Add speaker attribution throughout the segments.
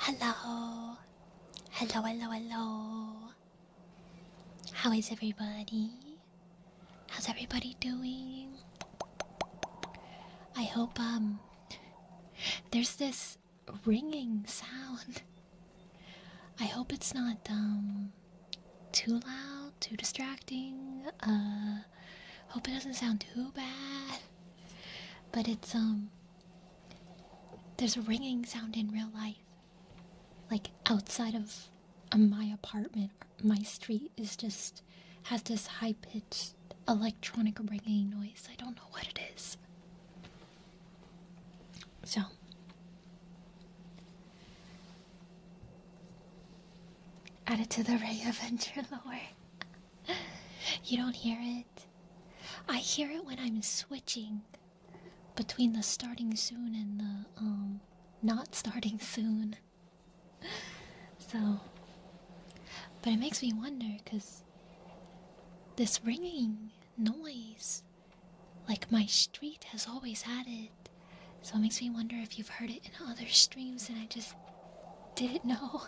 Speaker 1: Hello. Hello, hello, hello. How is everybody? How's everybody doing? I hope, there's this ringing sound. I hope it's not, too loud, too distracting. Hope it doesn't sound too bad. But it's, there's a ringing sound in real life. Like, outside of my apartment, my street is just, has this high-pitched electronic ringing noise. I don't know what it is. So, add it to the Ray Avenger lore. You don't hear it? I hear it when I'm switching between the starting soon and the, not starting soon. So, but it makes me wonder, because this ringing noise, like my street has always had it. So it makes me wonder if you've heard it in other streams and I just didn't know.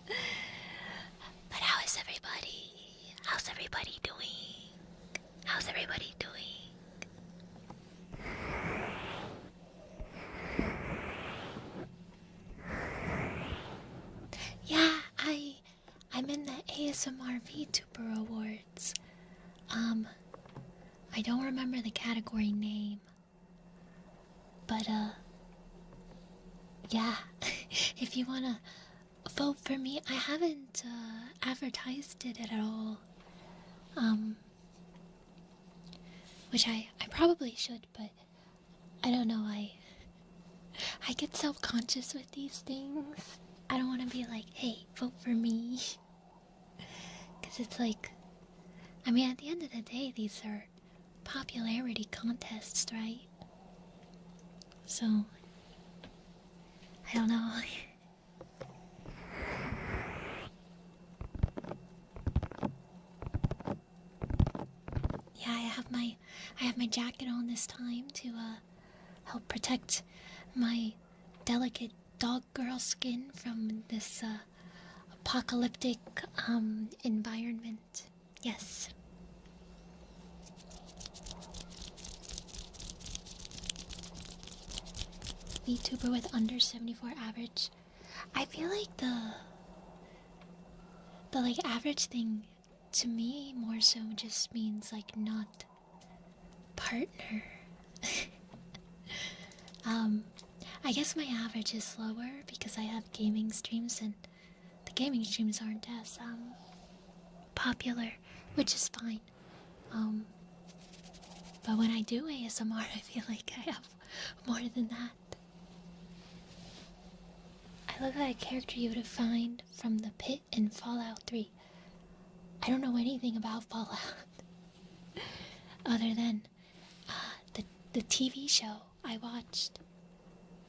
Speaker 1: But how is everybody? How's everybody doing? How's everybody doing? Yeah, I'm in the ASMR VTuber Awards. I don't remember the category name. But, yeah, if you wanna vote for me, I haven't, advertised it at all. Which I probably should, but I don't know, I get self-conscious with these things. I don't want to be like, hey, vote for me. Because it's like, I mean, at the end of the day, these are popularity contests, right? So, I don't know. Yeah, I have my jacket on this time to help protect my delicate dog girl skin from this apocalyptic environment. Yes. VTuber with under 74 average. I feel like the like average thing to me more so just means like not partner. I guess my average is lower because I have gaming streams and the gaming streams aren't as popular, which is fine. But when I do ASMR, I feel like I have more than that. I look like a character you would find from the pit in Fallout 3. I don't know anything about Fallout other than the TV show I watched.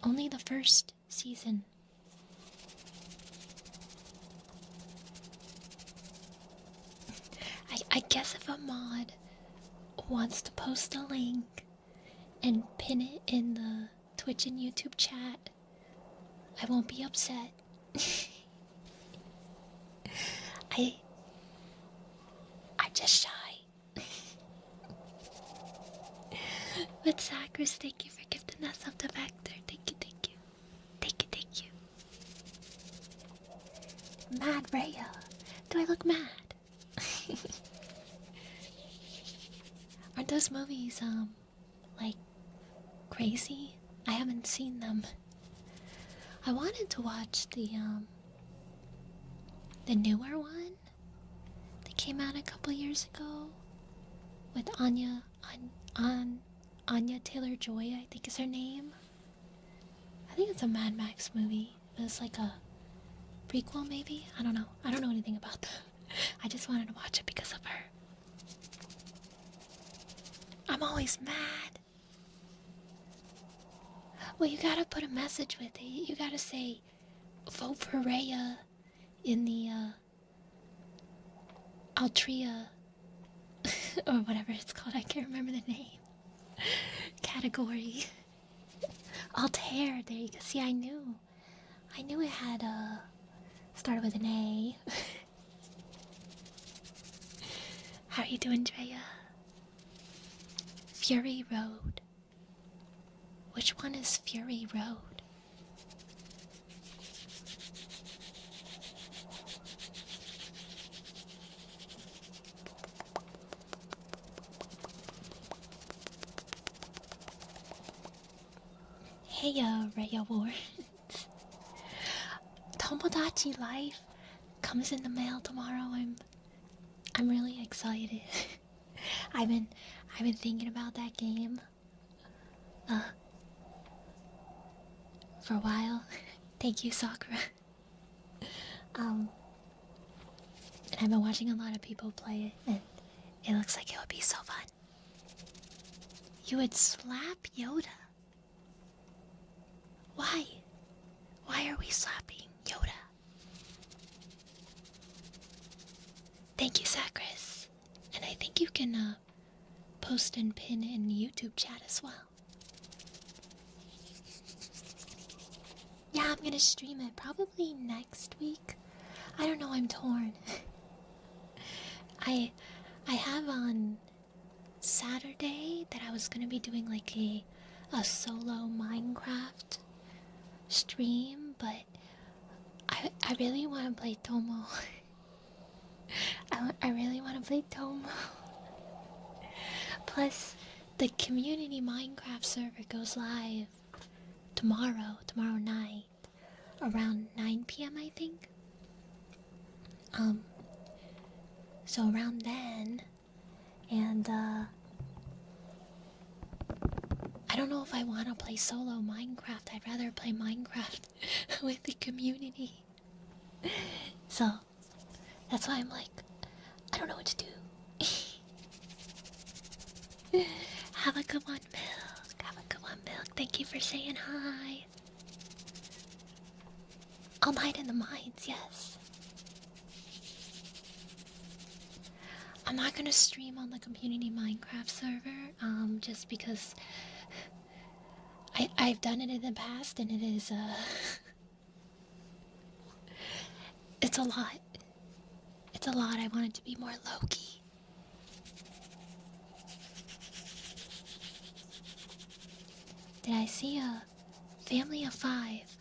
Speaker 1: Only the first season. I guess if a mod wants to post a link and pin it in the Twitch and YouTube chat, I won't be upset. I'm just shy. But Sacris, thank you for gifting us up to Vector. Thank you, thank you. Thank you, thank you. Mad Raya. Do I look mad? Aren't those movies, like, crazy? I haven't seen them. I wanted to watch the newer one that came out a couple years ago with Anya Taylor-Joy, I think is her name. I think it's a Mad Max movie. It's like a prequel, maybe? I don't know. I don't know anything about that. I just wanted to watch it because of her. I'm always mad. Well, you gotta put a message with it. You gotta say, vote for Raya in the, Altria, or whatever it's called. I can't remember the name. Category. Altair, there you go. See, I knew I knew it had started with an A. How are you doing, Drea? Fury Road. Which one is Fury Road? Hey, Raya Ward. Tomodachi Life comes in the mail tomorrow. I'm really excited. I've been thinking about that game for a while. Thank you, Sakura. And I've been watching a lot of people play it, and it looks like it would be so fun. You would slap Yoda. Why? Why are we slapping Yoda? Thank you, Sacris. And I think you can post and pin in YouTube chat as well. Yeah, I'm gonna stream it probably next week. I don't know, I'm torn. I have on Saturday that I was gonna be doing like a solo Minecraft stream, but I really want to play Tomo. I really want to play Tomo. Plus, the community Minecraft server goes live tomorrow night, around 9 p.m. I think. So around then, and I don't know if I want to play solo Minecraft. I'd rather play Minecraft with the community. So, that's why I'm like, I don't know what to do. Have a good one, Milk. Have a good one, Milk. Thank you for saying hi. All night in the mines, yes. I'm not gonna stream on the community Minecraft server, just because I've done it in the past and it is, it's a lot. It's a lot. I want it to be more low-key. Did I see a family of 5?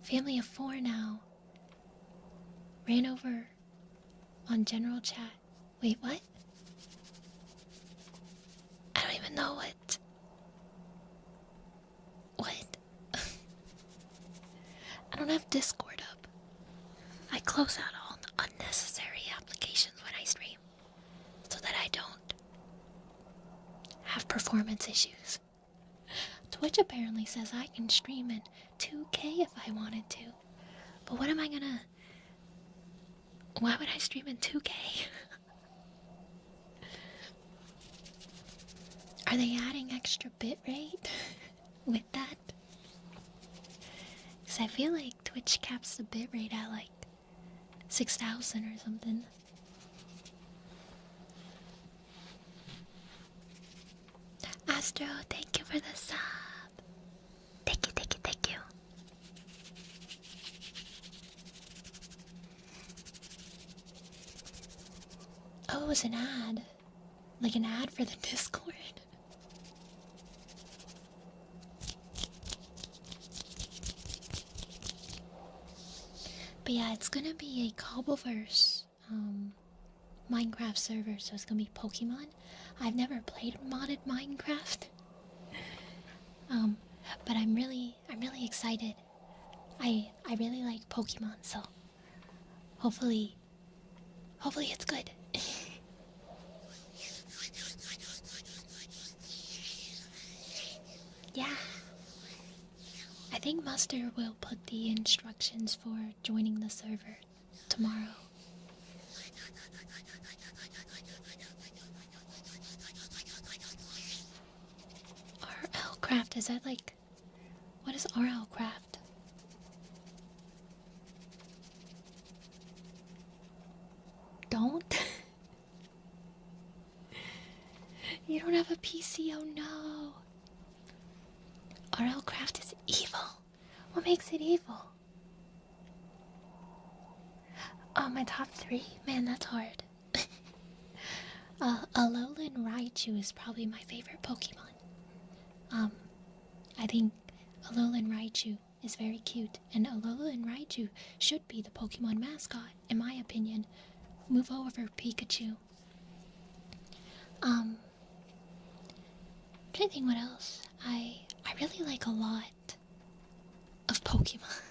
Speaker 1: Family of 4 now. Ran over on general chat. Wait, what? I don't even know what. What? I don't have Discord up. I close out all the unnecessary applications when I stream so that I don't have performance issues. Twitch apparently says I can stream in 2K if I wanted to. But what am I gonna... Why would I stream in 2K? Are they adding extra bitrate with that? Because I feel like Twitch caps the bitrate at like 6,000 or something. Astro, thank you for the sub. Thank you, thank you, thank you. Oh, it was an ad. Like an ad for the Discord. But yeah, it's gonna be a Cobbleverse Minecraft server, so it's gonna be Pokemon. I've never played modded Minecraft. But I'm really excited. I really like Pokemon, so hopefully it's good. Yeah. I think Muster will put the instructions for joining the server tomorrow. RL Craft, is that like... What is RL Craft? Don't? You don't have a PC, oh no! RL Craft is evil. What makes it evil? My top three? Man, that's hard. Alolan Raichu is probably my favorite Pokemon. I think Alolan Raichu is very cute, and Alolan Raichu should be the Pokemon mascot, in my opinion. Move over, Pikachu. Trying to think what else. I really like a lot of Pokemon.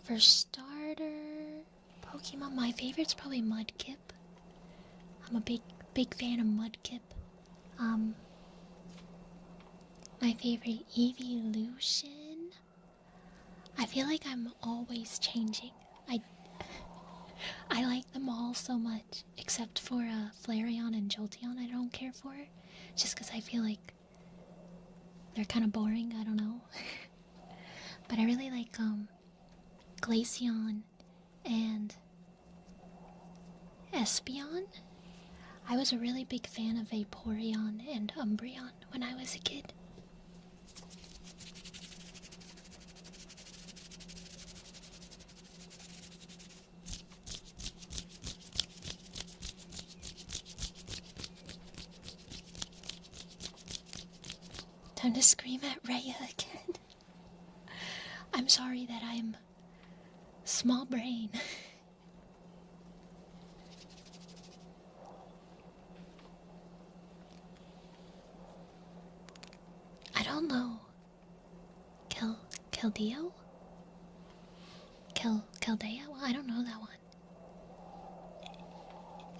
Speaker 1: For starter, Pokemon, my favorite's probably Mudkip. I'm a big fan of Mudkip. My favorite evolution. I feel like I'm always changing. I like them all so much, except for Flareon and Jolteon. I don't care for, just because I feel like they're kind of boring. I don't know. But I really like Glaceon and Espeon. I was a really big fan of Vaporeon and Umbreon when I was a kid. Time to scream at Rhea again. I'm sorry that I'm small brain. I don't know. Keldeo? Keldeo? I don't know that one.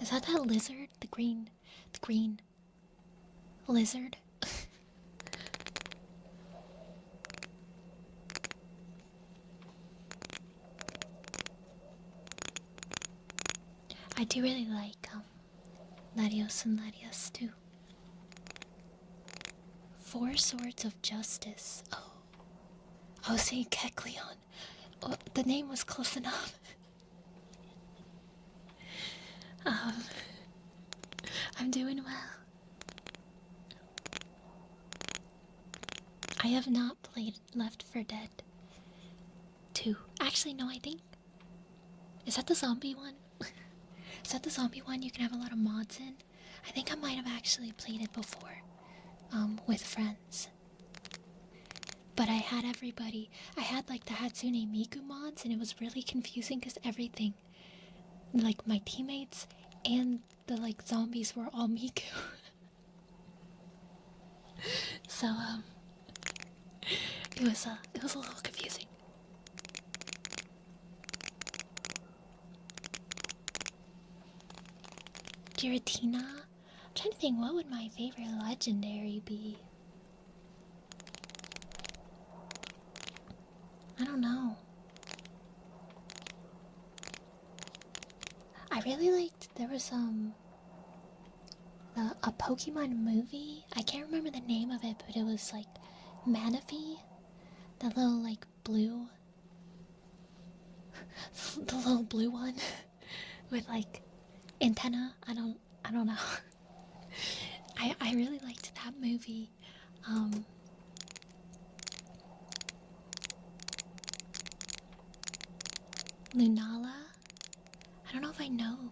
Speaker 1: Is that lizard? The green lizard? I do really like Latios and Latias too. Four Swords of Justice. Oh, I was saying Kecleon. Oh, the name was close enough. I'm doing well. I have not played Left 4 Dead 2. Actually, no, I think. Is that the zombie one? Is that the zombie one you can have a lot of mods in? I think I might have actually played it before. With friends. But I had everybody. I had like the Hatsune Miku mods, and it was really confusing because everything, like my teammates and the like zombies, were all Miku. So it was a little confusing. Giratina. I'm trying to think, what would my favorite legendary be? I don't know. I really liked, there was a Pokemon movie. I can't remember the name of it, but it was like Manaphy, the little like blue, the little blue one with like antenna. I don't know. I really liked that movie. Lunala. I don't know if I know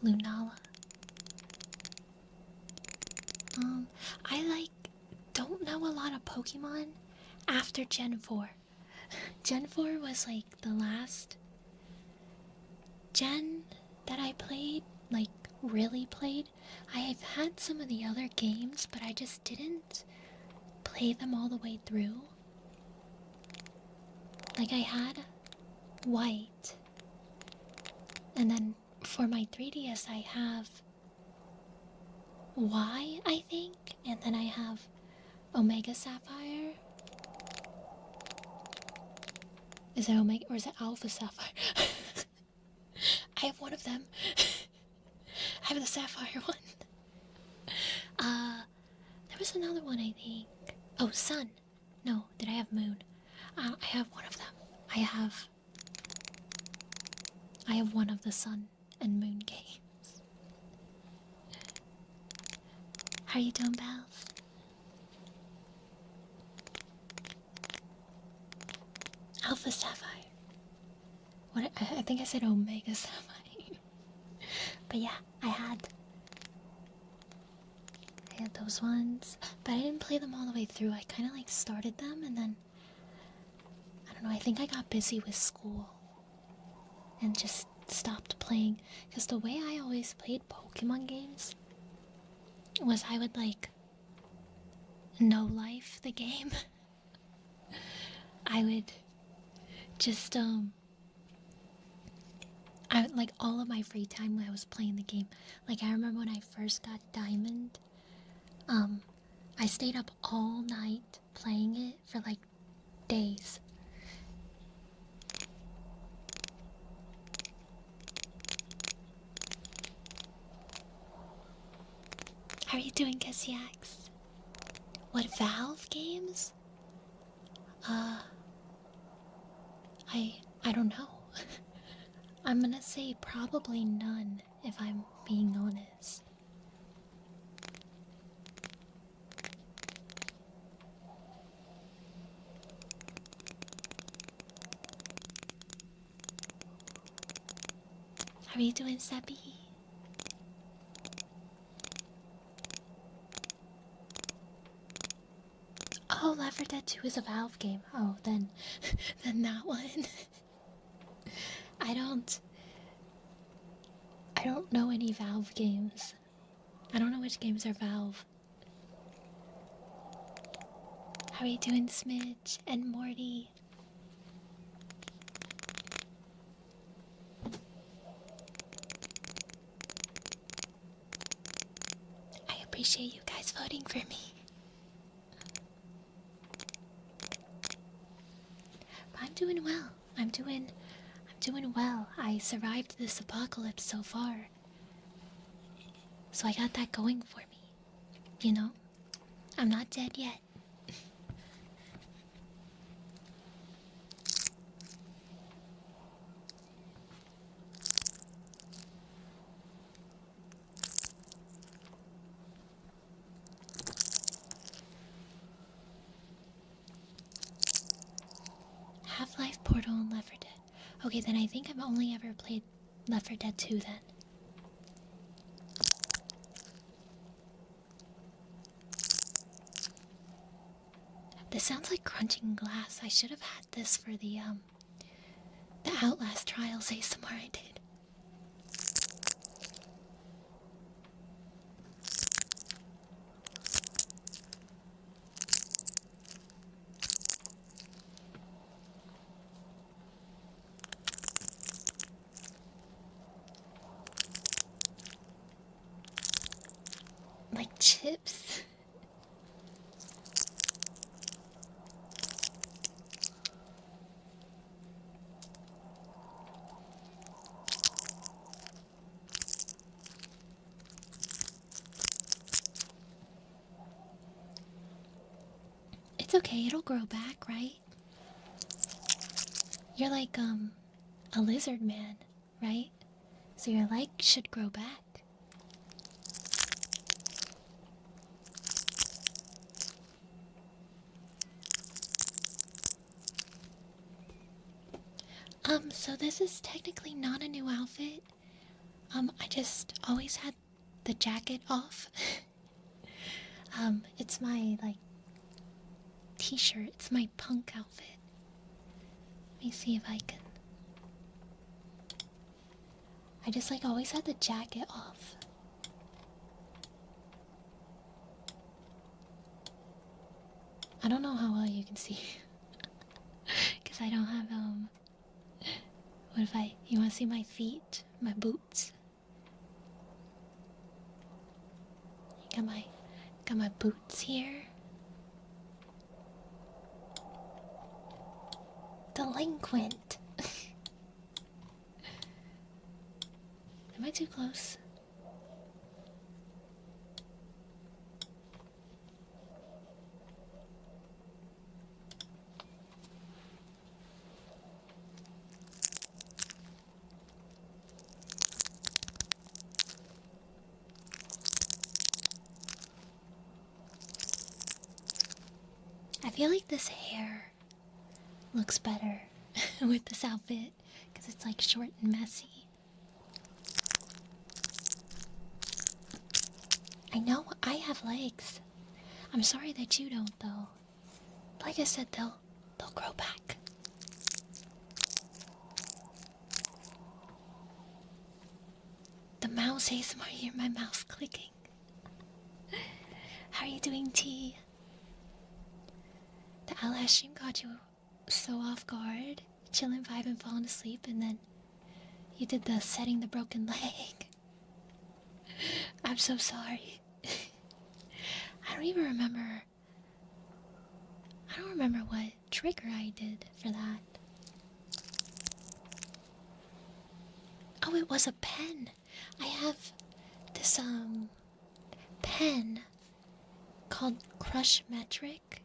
Speaker 1: Lunala. I don't know a lot of Pokemon after Gen 4. Gen 4 was like the last gen that I played, like really played. I have had some of the other games, but I just didn't play them all the way through. Like I had White, and then for my 3DS I have Y, I think, and then I have Omega Sapphire. Is it Omega or is it Alpha Sapphire? I have one of them. I have the Sapphire one. There was another one, I think. Oh, Sun. No, did I have Moon? I have one of them. I have one of the Sun and Moon games. How are you doing, Bells? Alpha Sapphire. What? I think I said Omega Sapphire. But yeah, I had those ones, but I didn't play them all the way through. I kind of like started them and then I don't know. I think I got busy with school and just stopped playing. Because the way I always played Pokemon games was I would like no life the game. I would just I would, like, all of my free time when I was playing the game. Like, I remember when I first got Diamond, I stayed up all night playing it for like days. How are you doing, Cassiax? What Valve games? I don't know. I'm gonna say probably none, if I'm being honest. How are you doing, Seppi? Oh, Left 4 Dead 2 is a Valve game. Oh, then that one. I don't know any Valve games. I don't know which games are Valve. How are you doing, Smidge and Morty? I appreciate you guys voting for me. But I'm doing well. I'm doing well. I survived this apocalypse so far. So I got that going for me. You know? I'm not dead yet. Half-Life, Portal, and Left 4 Dead. Okay, then I think I've only ever played Left 4 Dead 2 then. This sounds like crunching glass. I should have had this for the Outlast Trials ASMR I did. Like chips. It's okay, it'll grow back, right? You're like, a lizard man, right? So your leg should grow back. So this is technically not a new outfit. I just always had the jacket off. It's my, like, t-shirt. It's my punk outfit. Let me see if I can... I just, like, always had the jacket off. I don't know how well you can see. Because I don't have, what if you want to see my feet? My boots? Got my boots here. Delinquent. Am I too close? I feel like this hair looks better with this outfit because it's like short and messy. I know I have legs. I'm sorry that you don't, though. Like I said, they'll grow back. The mouse ASMR, you hear my mouse clicking. How are you doing, T? The last stream got you so off guard, chilling, vibing, falling asleep, and then you did the setting the broken leg. I'm so sorry. I don't even remember. I don't remember what trigger I did for that. Oh, it was a pen. I have this pen called Crush Metric.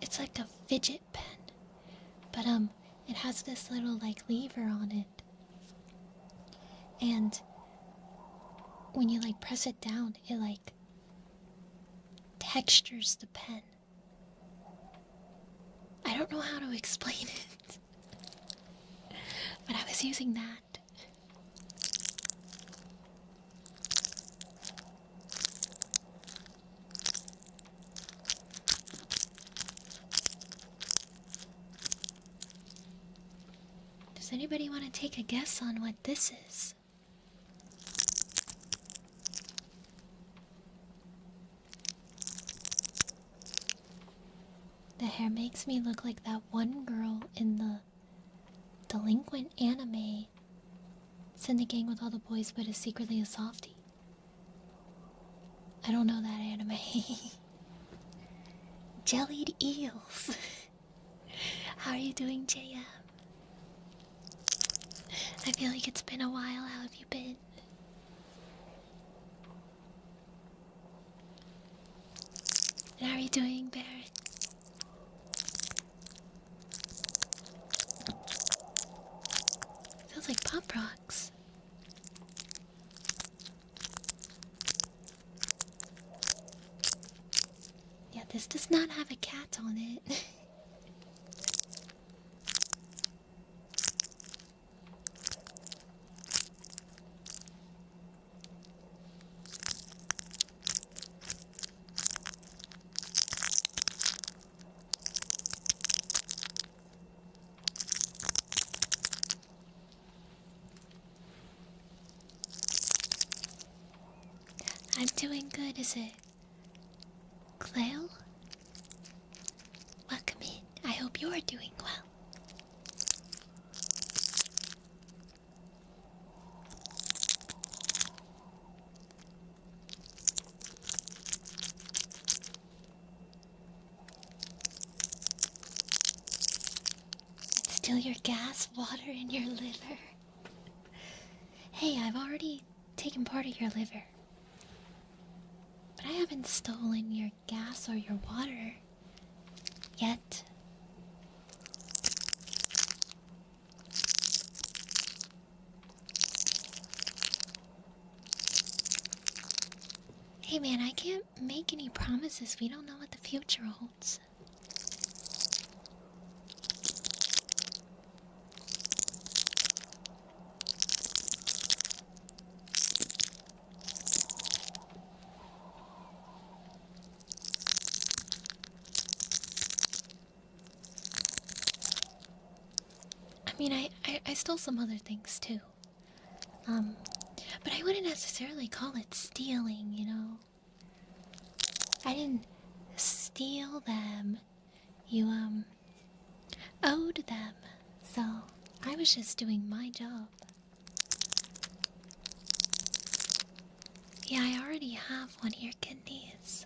Speaker 1: It's like a fidget pen, but it has this little like lever on it, and when you like press it down, it like textures the pen. I don't know how to explain it, but I was using that. Does anybody want to take a guess on what this is? The hair makes me look like that one girl in the delinquent anime. It's in the gang with all the boys, but is secretly a softie. I don't know that anime. Jellied eels. How are you doing, JM? I feel like it's been a while. How have you been? And how are you doing, Barrett? Feels like Pop Rocks. Yeah, this does not have a cat on it. I'm doing good, is it? Cleo? Welcome in. I hope you're doing well. It's still your gas, water, and your liver. Hey, I've already taken part of your liver. But I haven't stolen your gas or your water yet. Hey man, I can't make any promises. We don't know what the future holds. I mean, I stole some other things too. But I wouldn't necessarily call it stealing, you know? I didn't steal them. You, owed them. So, I was just doing my job. Yeah, I already have one of your kidneys.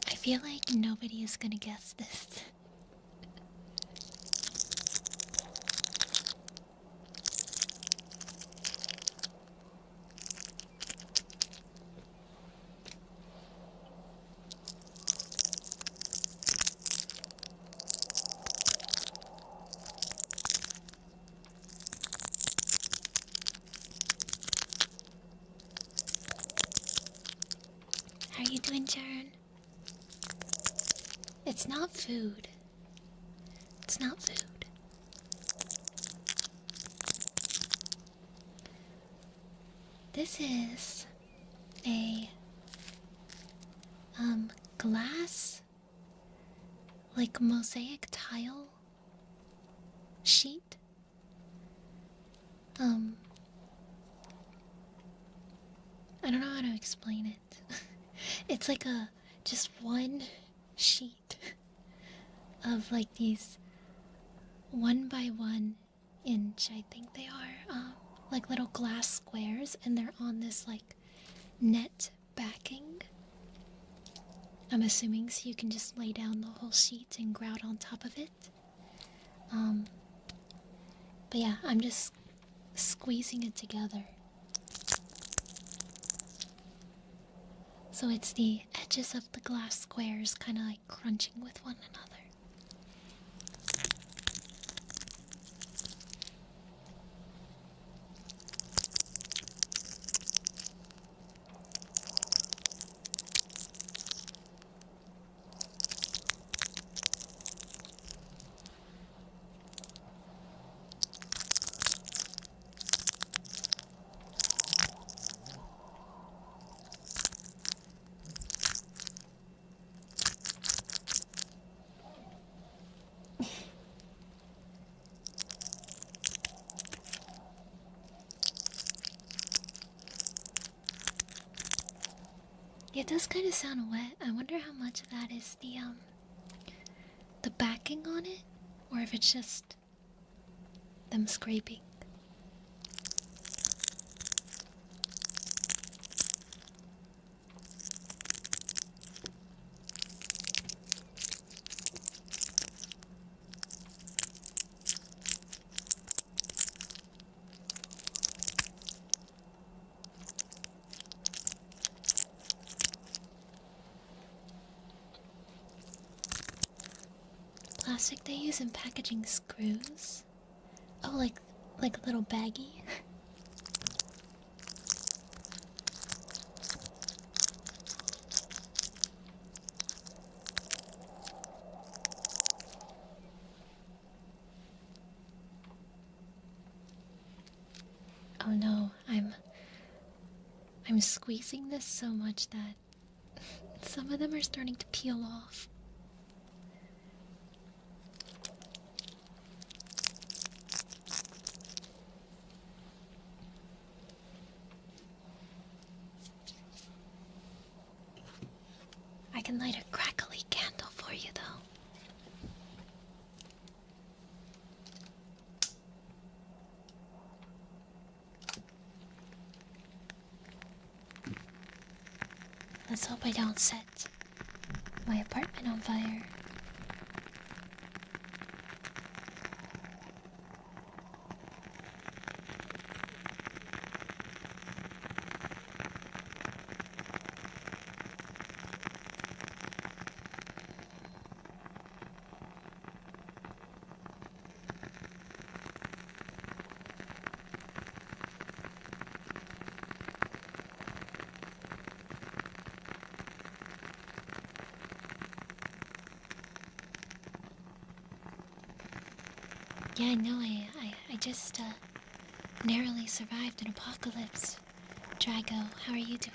Speaker 1: I feel like nobody is gonna guess this. doing, Sharon? It's not food. It's not food. This is a glass, like mosaic tile sheet. I don't know how to explain it. It's like just one sheet of like these 1 by 1 inch, I think they are, like little glass squares, and they're on this like net backing. I'm assuming so you can just lay down the whole sheet and grout on top of it. But yeah, I'm just squeezing it together. So it's the edges of the glass squares kind of like crunching with one another. It does kind of sound wet. I wonder how much of that is the backing on it, or if it's just them scraping. Plastic they use in packaging screws. Oh, like a little baggie. Oh no, I'm squeezing this so much that some of them are starting to peel off. I can light a crackly candle for you, though. Let's hope I don't set my apartment on fire. Yeah, I know. I just narrowly survived an apocalypse. Drago, how are you doing?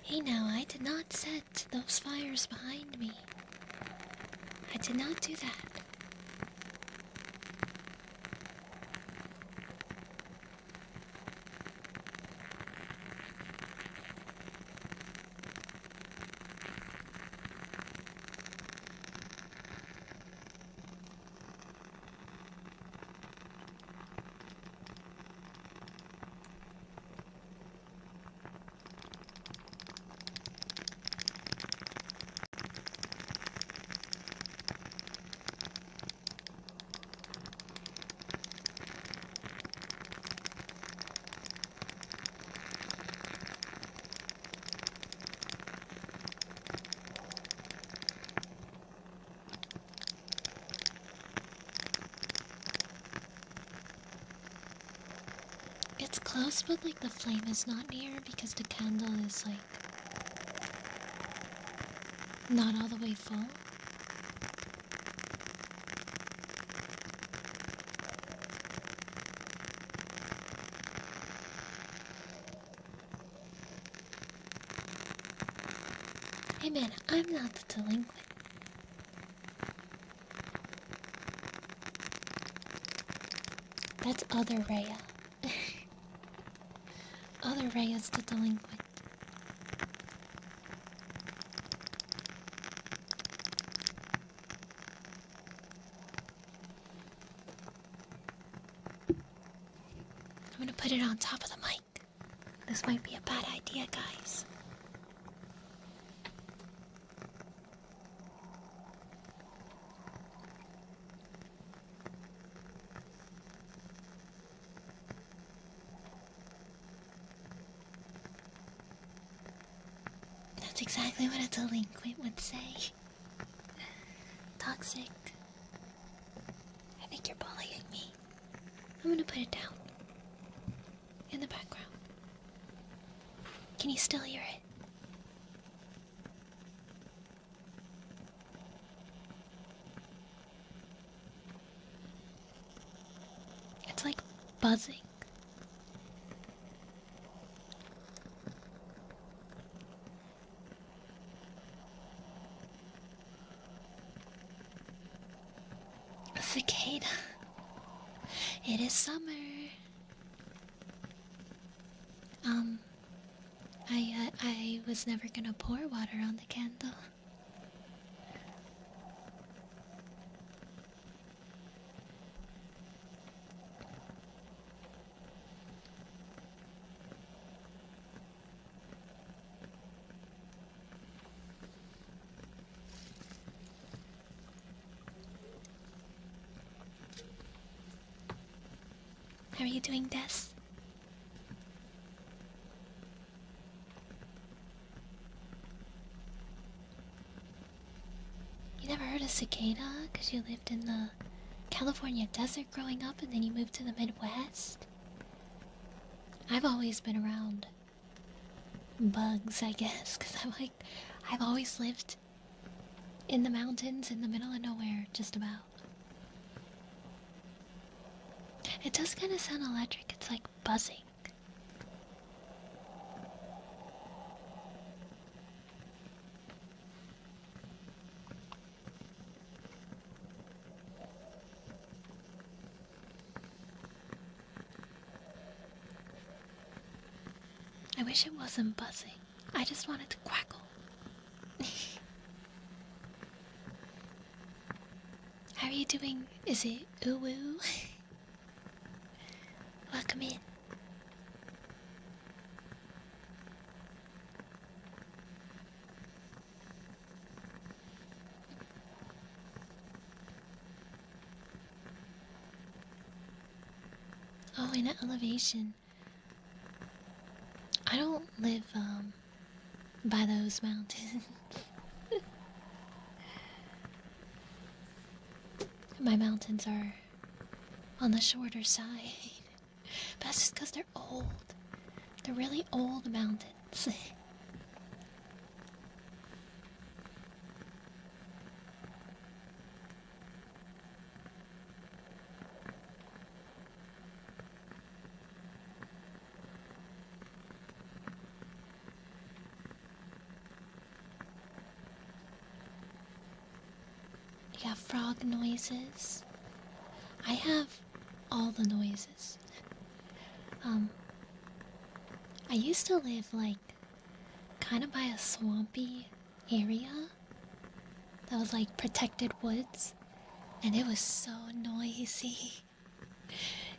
Speaker 1: Hey now, I did not set those fires behind me. I did not do that. close, but like the flame is not near because the candle is like not all the way full. Hey man, I'm not the delinquent. That's other Rhea. Other Rhea's the delinquent. I'm gonna put it on top of the mic. This might be a bad idea, guys. That's exactly what a delinquent would say. Toxic. I think you're bullying me. I'm gonna put it down. In the background. Can you still hear it? It's like buzzing. A cicada. It is summer. I was never gonna pour water on the candle. How are you doing, Des? You never heard of cicada because you lived in the California desert growing up and then you moved to the Midwest? I've always been around bugs, I guess, because I've always lived in the mountains in the middle of nowhere, just about. It does kind of sound electric, it's like buzzing. I wish it wasn't buzzing. I just wanted to quackle. How are you doing? Is it ooh-woo? Welcome in. Oh, in an elevation. I don't live, by those mountains. My mountains are on the shorter side. But that's just because they're old. They're really old mountains. You have frog noises. I have all the noises. I used to live like kind of by a swampy area that was like protected woods, and it was so noisy.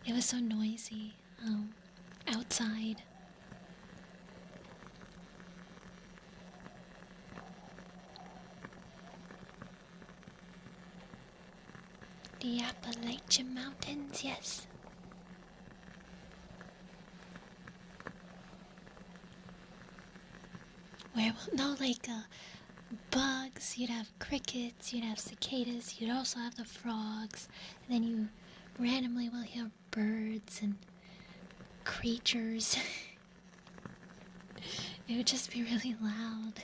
Speaker 1: It was so noisy outside. The Appalachian Mountains, yes. Where, no, like, bugs, you'd have crickets, you'd have cicadas, you'd also have the frogs, and then you randomly will hear birds, and creatures. It would just be really loud.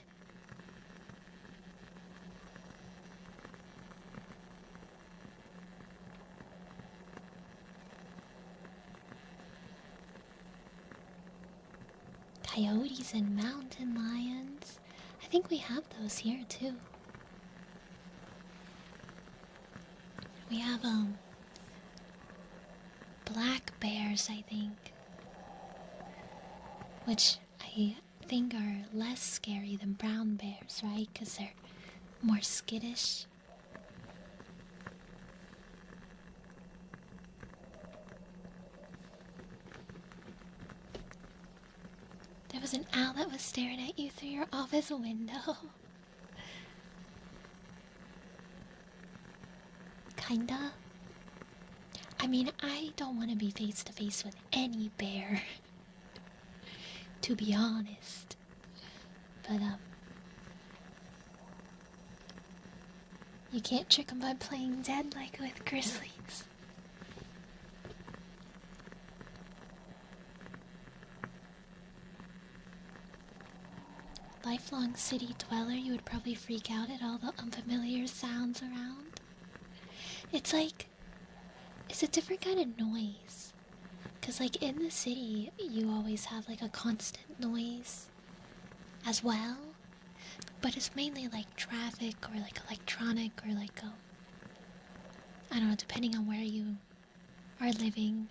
Speaker 1: Coyotes and mountain lions. I think we have those here too. We have black bears, I think, which I think are less scary than brown bears, right? Because they're more skittish. There was an owl that was staring at you through your office window. Kinda. I mean, I don't want to be face to face with any bear, to be honest. But, you can't trick them by playing dead like with grizzlies. Lifelong city dweller, you would probably freak out at all the unfamiliar sounds around. It's like, it's a different kind of noise. Because like in the city, you always have like a constant noise as well. But it's mainly like traffic or like electronic or like, I don't know, depending on where you are living.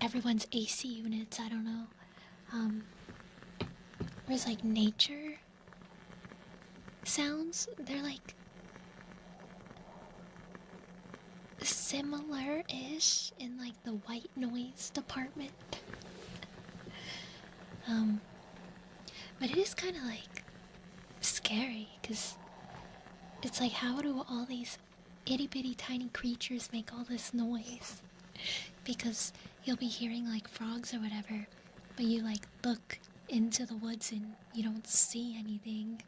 Speaker 1: Everyone's AC units, I don't know. Whereas like nature sounds, they're like similar-ish in like the white noise department. But it is kind of like scary because it's like, how do all these itty-bitty tiny creatures make all this noise? Because you'll be hearing like frogs or whatever, but you like look into the woods and you don't see anything.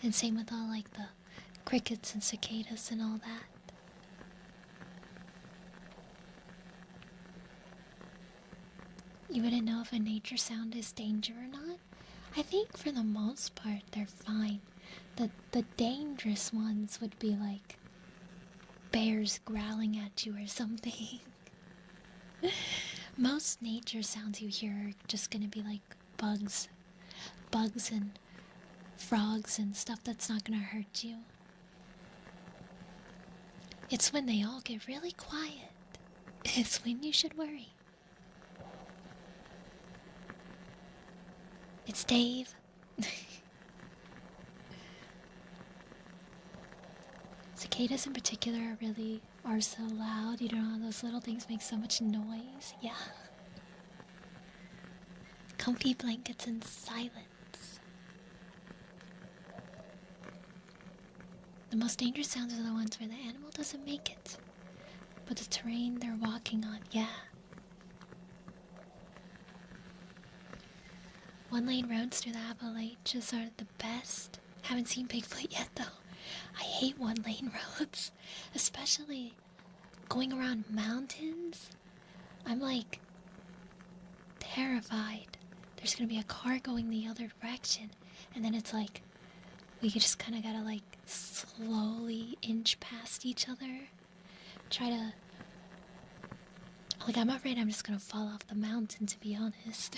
Speaker 1: And same with all like the crickets and cicadas and all that. You wouldn't know if a nature sound is danger or not. I think for the most part they're fine. The dangerous ones would be like bears growling at you or something. Most nature sounds you hear are just gonna be like bugs and frogs and stuff that's not gonna hurt you. It's when they all get really quiet. It's when you should worry. It's Dave. Cicadas in particular are so loud. You know, those little things make so much noise. Yeah. Comfy blankets and silence. The most dangerous sounds are the ones where the animal doesn't make it, but the terrain they're walking on, yeah. One-lane roads through the Appalachians are the best. Haven't seen Bigfoot yet, though. I hate one-lane roads, especially going around mountains. I'm like terrified. There's gonna be a car going the other direction, and then it's like we just kind of gotta like slowly inch past each other. Try to, like, I'm afraid I'm just gonna fall off the mountain, to be honest.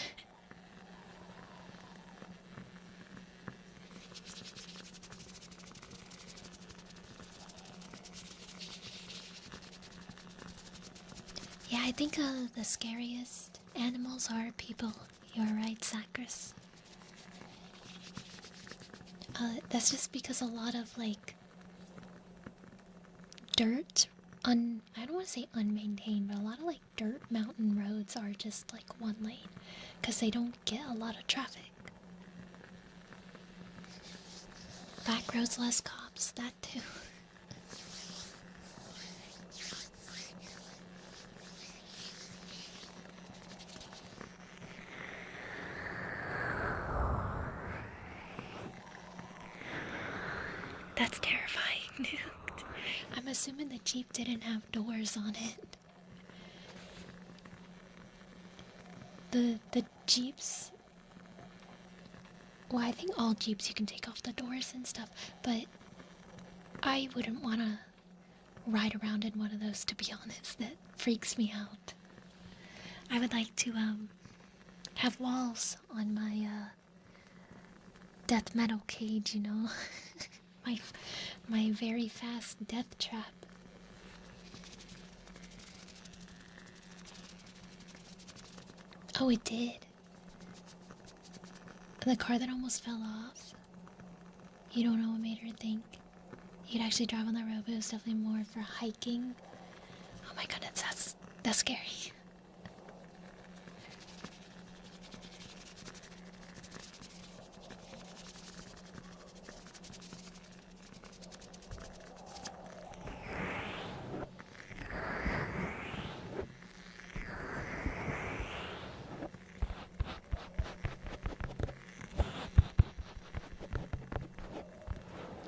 Speaker 1: Yeah, I think the scariest animals are people. You're right, Sacris. That's just because a lot of, like, dirt, I don't want to say unmaintained, but a lot of, like, dirt mountain roads are just, like, one lane. Because they don't get a lot of traffic. Back roads, less cops, that too. That's terrifying. I'm assuming the Jeep didn't have doors on it. the Jeeps. Well, I think all Jeeps you can take off the doors and stuff, but I wouldn't want to ride around in one of those, to be honest. That freaks me out. I would like to have walls on my death metal cage, you know. my very fast death trap. Oh, it did. The car that almost fell off. You don't know what made her think you could actually drive on that road, but it was definitely more for hiking. Oh my goodness, that's scary.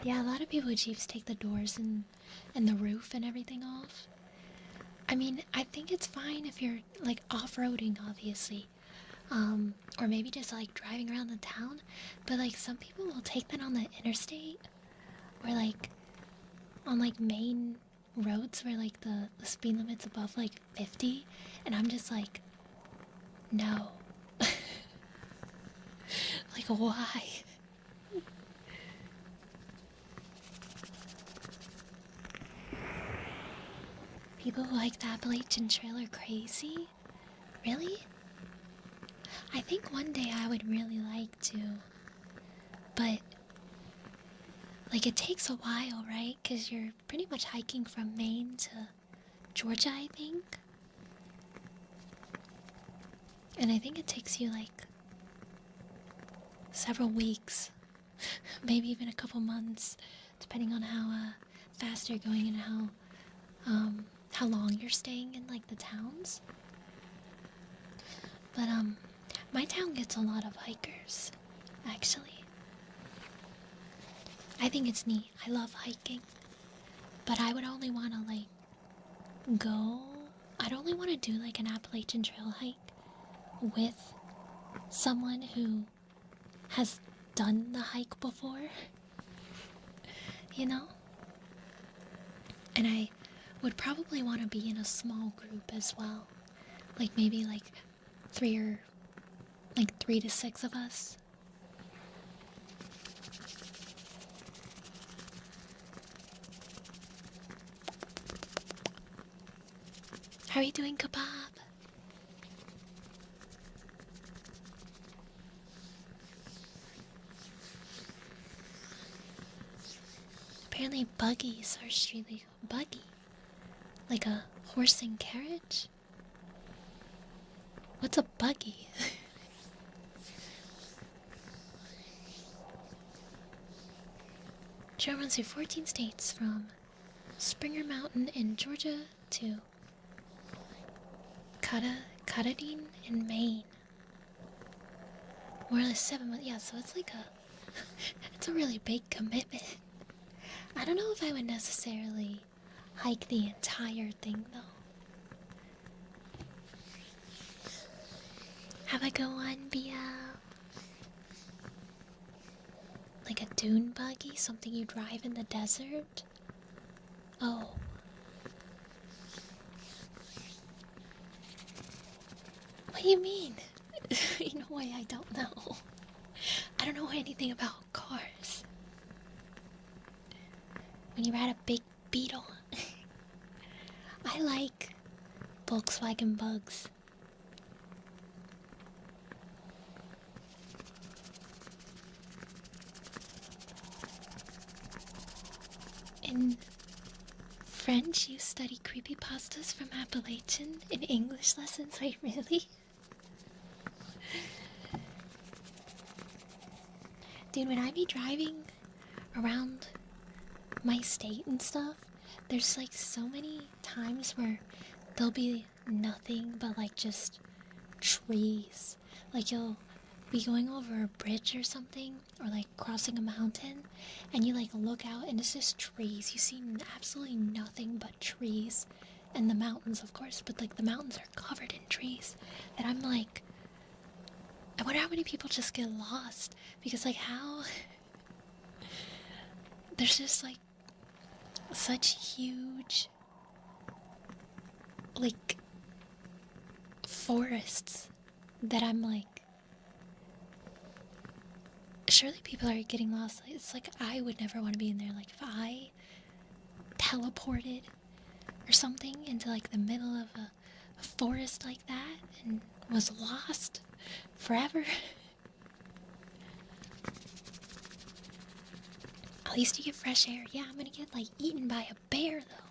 Speaker 1: Yeah, a lot of people with Jeeps take the doors and the roof and everything off. I mean, I think it's fine if you're, like, off-roading, obviously. Or maybe just, like, driving around the town. But, like, some people will take that on the interstate. Or, like, on, like, main roads where, like, the speed limit's above, like, 50. And I'm just like, no. Like, why? People who like the Appalachian Trail are crazy? Really? I think one day I would really like to. But, like, it takes a while, right? Because you're pretty much hiking from Maine to Georgia, I think. And I think it takes you, like, several weeks. Maybe even a couple months. Depending on how fast you're going and how long you're staying in, like, the towns. But, my town gets a lot of hikers, actually. I think it's neat. I love hiking. But I would only want to, like, I'd only want to do, like, an Appalachian Trail hike with someone who has done the hike before. You know? And I would probably want to be in a small group as well. Like, maybe, like, 3 to 6 of us. How are you doing, Kebab? Apparently buggies are street buggy. Like a horse and carriage? What's a buggy? Trail runs through 14 states from Springer Mountain in Georgia to Cutadine in Maine. More or less 7 months. Yeah, so it's like it's a really big commitment. I don't know if I would necessarily hike the entire thing, though. Have I go on via like a dune buggy, something you drive in the desert? Oh. What do you mean? You know why I don't know? I don't know anything about cars. When you ride a big Beetle. I like Volkswagen Bugs. In French, you study creepypastas from Appalachian in English lessons? Wait, really? Dude, when I be driving around my state and stuff, there's like so many times where there'll be nothing but like just trees. Like you'll be going over a bridge or something, or like crossing a mountain, and you like look out and it's just trees. You see absolutely nothing but trees, and the mountains, of course, but like the mountains are covered in trees. And I'm like, I wonder how many people just get lost. Because, like, how... There's just, like, such huge, like, forests that I'm like, surely people are getting lost. It's like I would never want to be in there. Like, if I teleported or something into, like, the middle of a forest like that and was lost forever. At least you get fresh air. Yeah, I'm gonna get, like, eaten by a bear, though.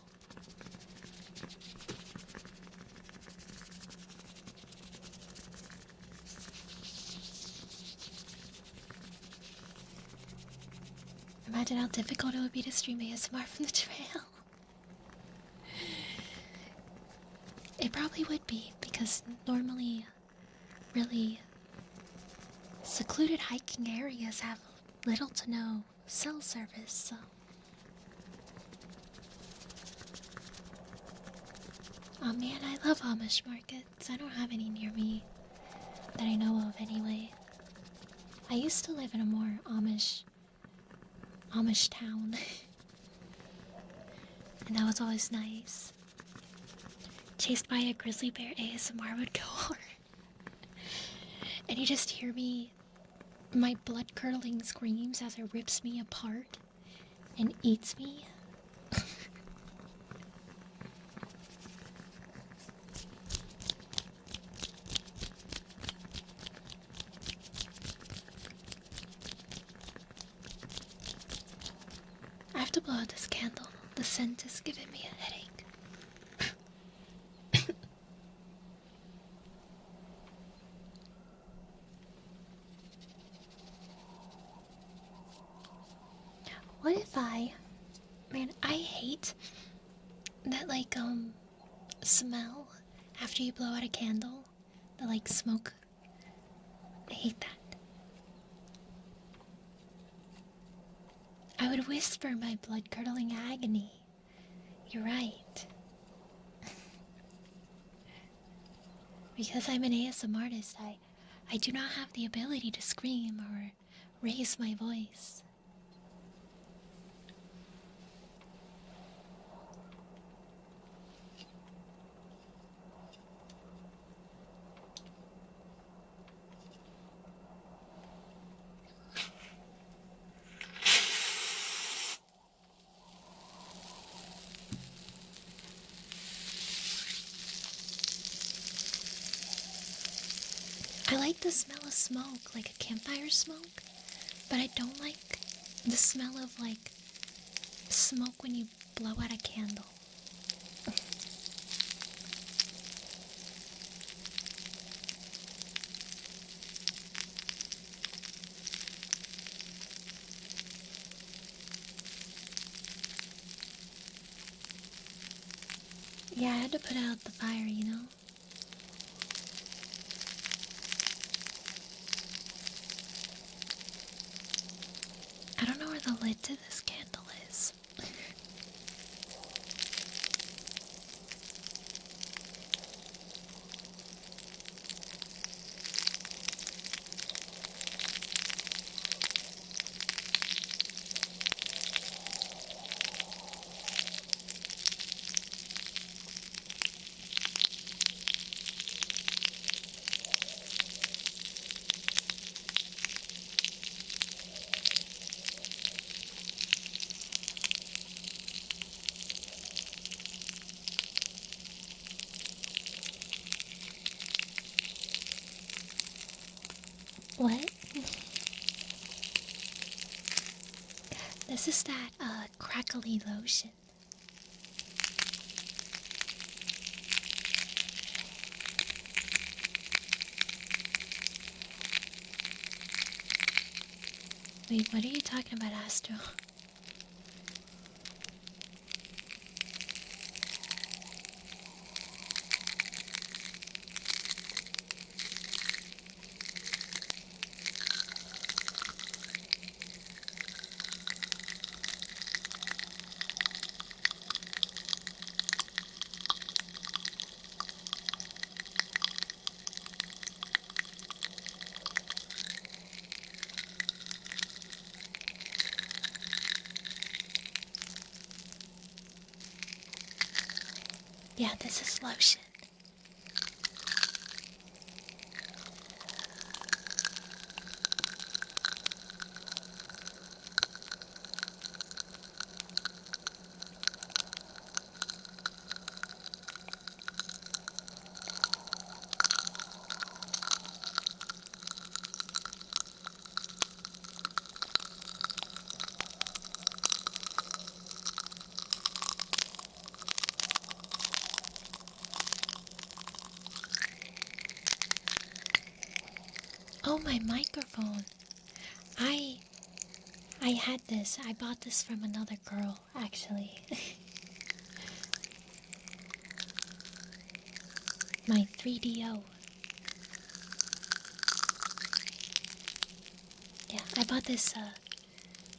Speaker 1: Imagine how difficult it would be to stream ASMR from the trail. It probably would be, because normally really secluded hiking areas have little to no cell service, so... Oh man, I love Amish markets. I don't have any near me that I know of anyway. I used to live in a more Amish town. And that was always nice. Chased by a grizzly bear, ASMR would go on. And you just hear me, my blood-curdling screams as it rips me apart and eats me. I have to blow out this candle. The scent is giving me a headache. What if man, I hate that, like, smell after you blow out a candle. The, like, smoke. I hate that. I would whisper my blood-curdling agony. You're right. Because I'm an ASMR artist, I do not have the ability to scream or raise my voice. I like the smell of smoke, like a campfire smoke, but I don't like the smell of, like, smoke when you blow out a candle. Yeah, I had to put out the fire, you know? I don't know where the lid to this candle is. What? This is that, crackly lotion. Wait, what are you talking about, Astro? Yeah, this is lotion. Oh, my microphone. I had this. I bought this from another girl, actually. My 3DO. Yeah, I bought this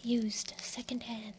Speaker 1: used secondhand.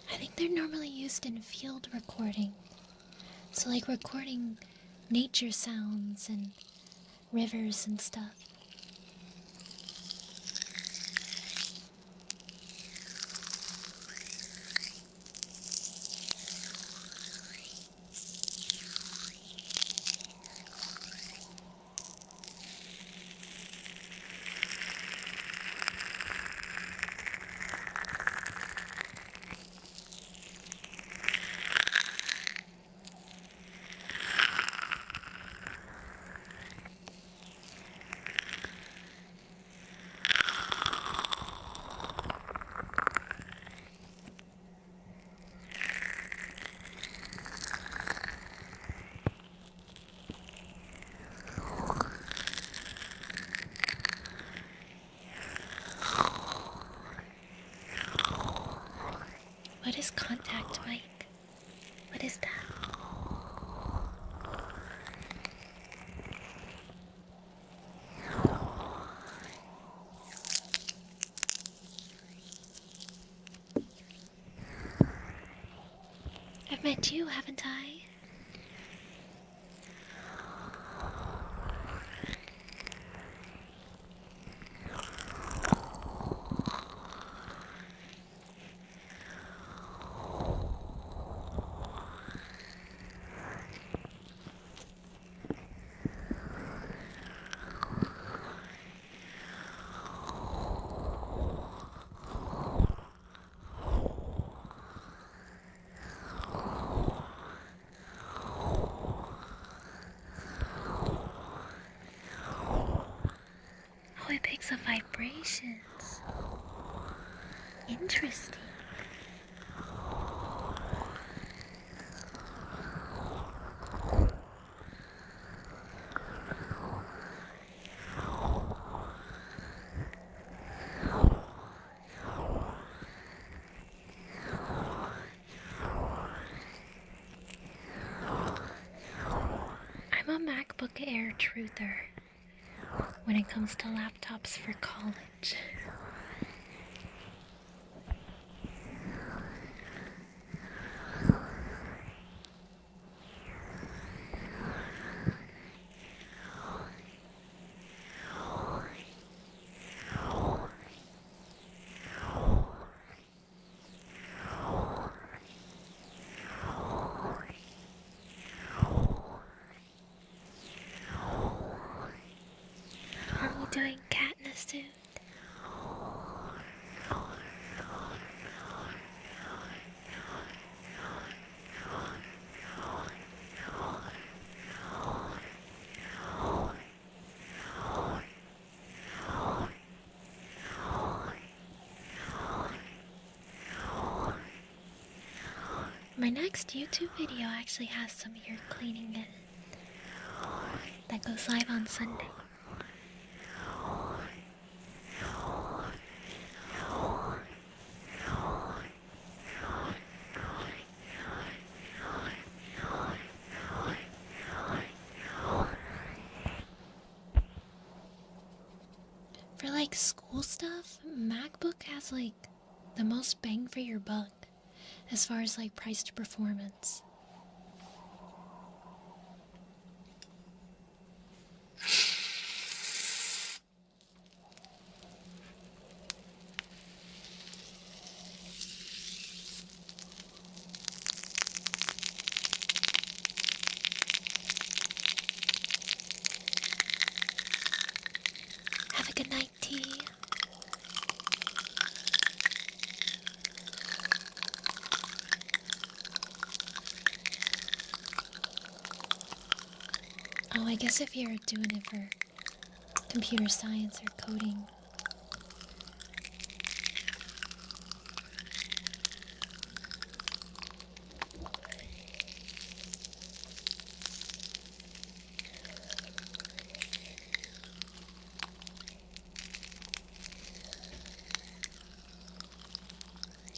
Speaker 1: I think they're normally used in field recording. So, like recording nature sounds and rivers and stuff. What is contact mic? What is that? I've met you, haven't I? Oh, it picks up vibrations. Interesting. I'm a MacBook Air truther when it comes to laptops for college. Are we doing cat in a suit? My next YouTube video actually has some ear cleaning in it. That goes live on Sunday. For like school stuff, MacBook has like the most bang for your buck as far as like price to performance. Have a good night, T. Oh, I guess if you're doing it for computer science or coding.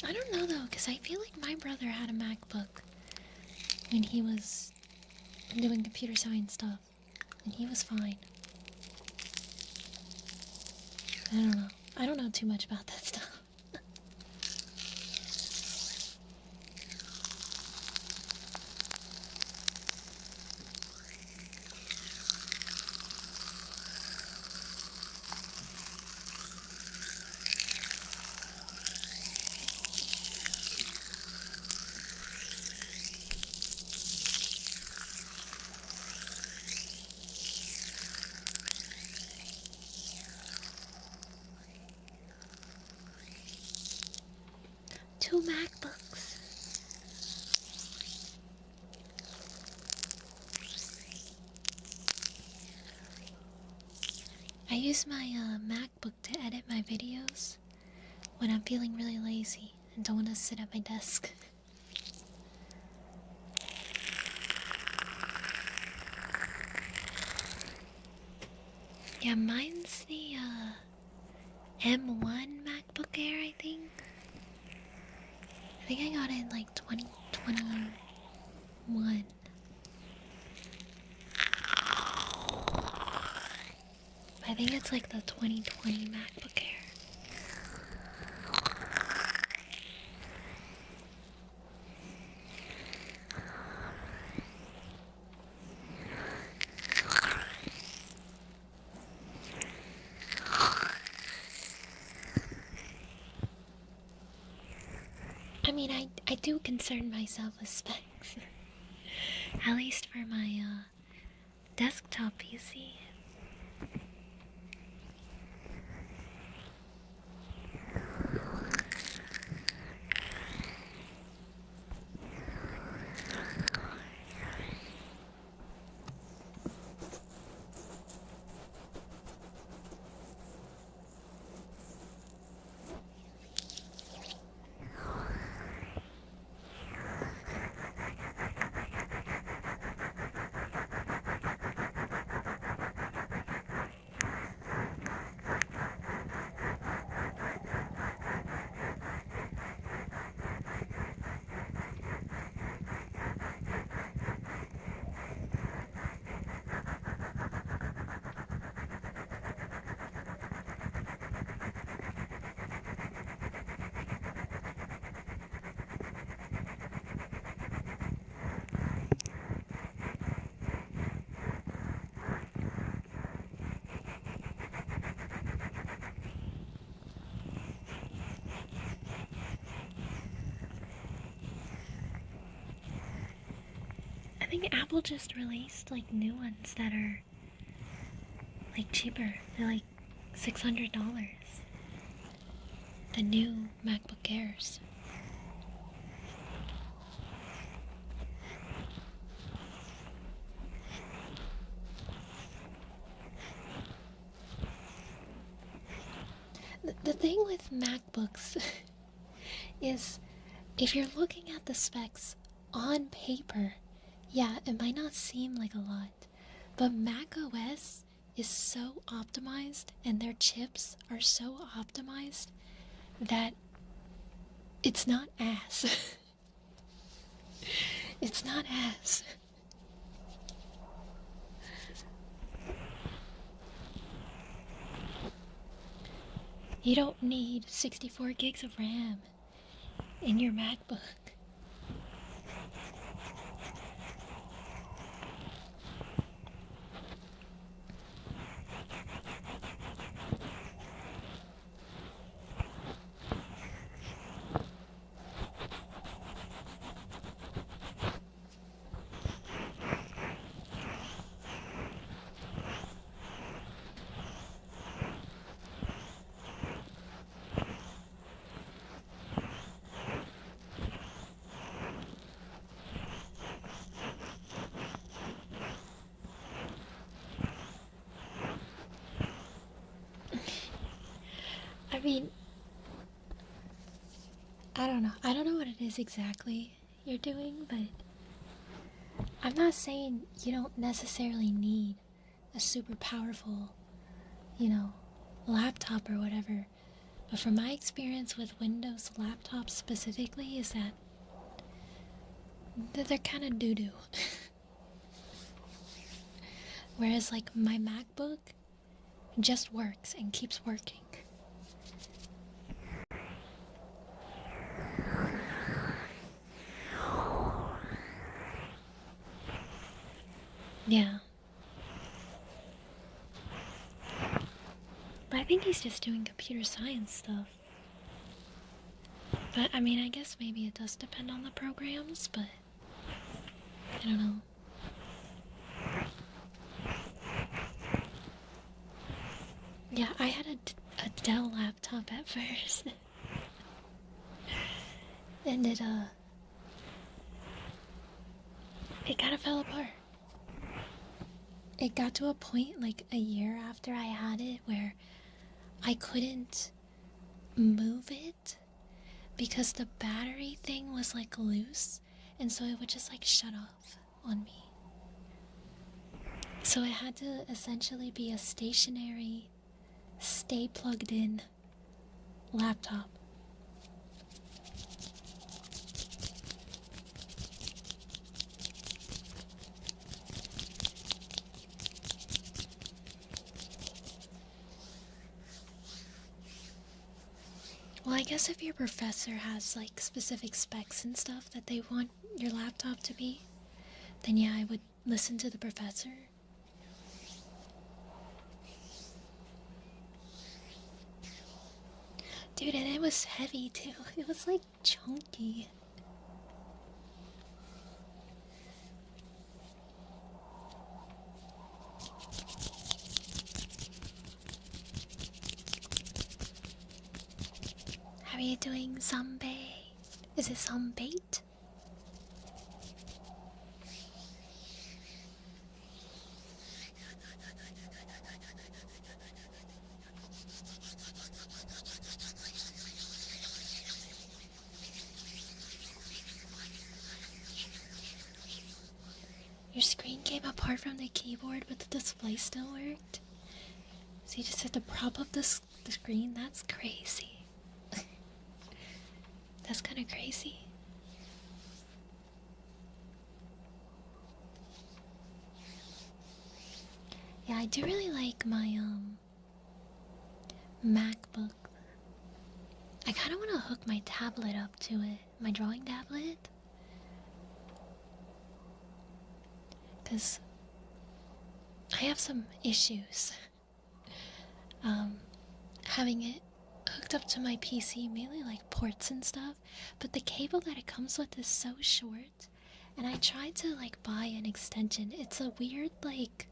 Speaker 1: I don't know though, because I feel like my brother had a MacBook when he was doing computer science stuff, and he was fine. I don't know. I don't know too much about that stuff. Two MacBooks. I use my MacBook to edit my videos when I'm feeling really lazy and don't want to sit at my desk. Yeah, mine's the M1 MacBook Air, I think. I think I got it in like 2021. I think it's like the 2020 MacBook Air. I mean, I do concern myself with specs. At least for my desktop PC. I think Apple just released like new ones that are like cheaper. They're like $600. The new MacBook Airs. The thing with MacBooks is if you're looking at the specs on paper, yeah, it might not seem like a lot, but Mac OS is so optimized and their chips are so optimized that it's not ass. It's not ass. You don't need 64 gigs of RAM in your MacBook. I mean, I don't know. I don't know what it is exactly you're doing, but I'm not saying you don't necessarily need a super powerful, laptop or whatever. But from my experience with Windows laptops specifically is that they're kind of doo-doo. Whereas like my MacBook just works and keeps working. Yeah. But I think he's just doing computer science stuff. But I mean, I guess maybe it does depend on the programs, but I don't know. Yeah, I had a Dell laptop at first. And it kind of fell apart. It got to a point like a year after I had it where I couldn't move it because the battery thing was like loose, and so it would just like shut off on me. So it had to essentially be a stationary, stay plugged in laptop. Well, I guess if your professor has like specific specs and stuff that they want your laptop to be, then yeah, I would listen to the professor. Dude, and it was heavy too. It was like chunky. How are you doing, Zombie? Is it Zombate? Your screen came apart from the keyboard, but the display still worked? So you just had to prop up the screen? That's crazy. That's kind of crazy. Yeah, I do really like my MacBook. I kind of want to hook my tablet up to it, my drawing tablet. Because I have some issues having it hooked up to my PC, mainly like ports and stuff, but the cable that it comes with is so short, and I tried to like buy an extension. It's a weird like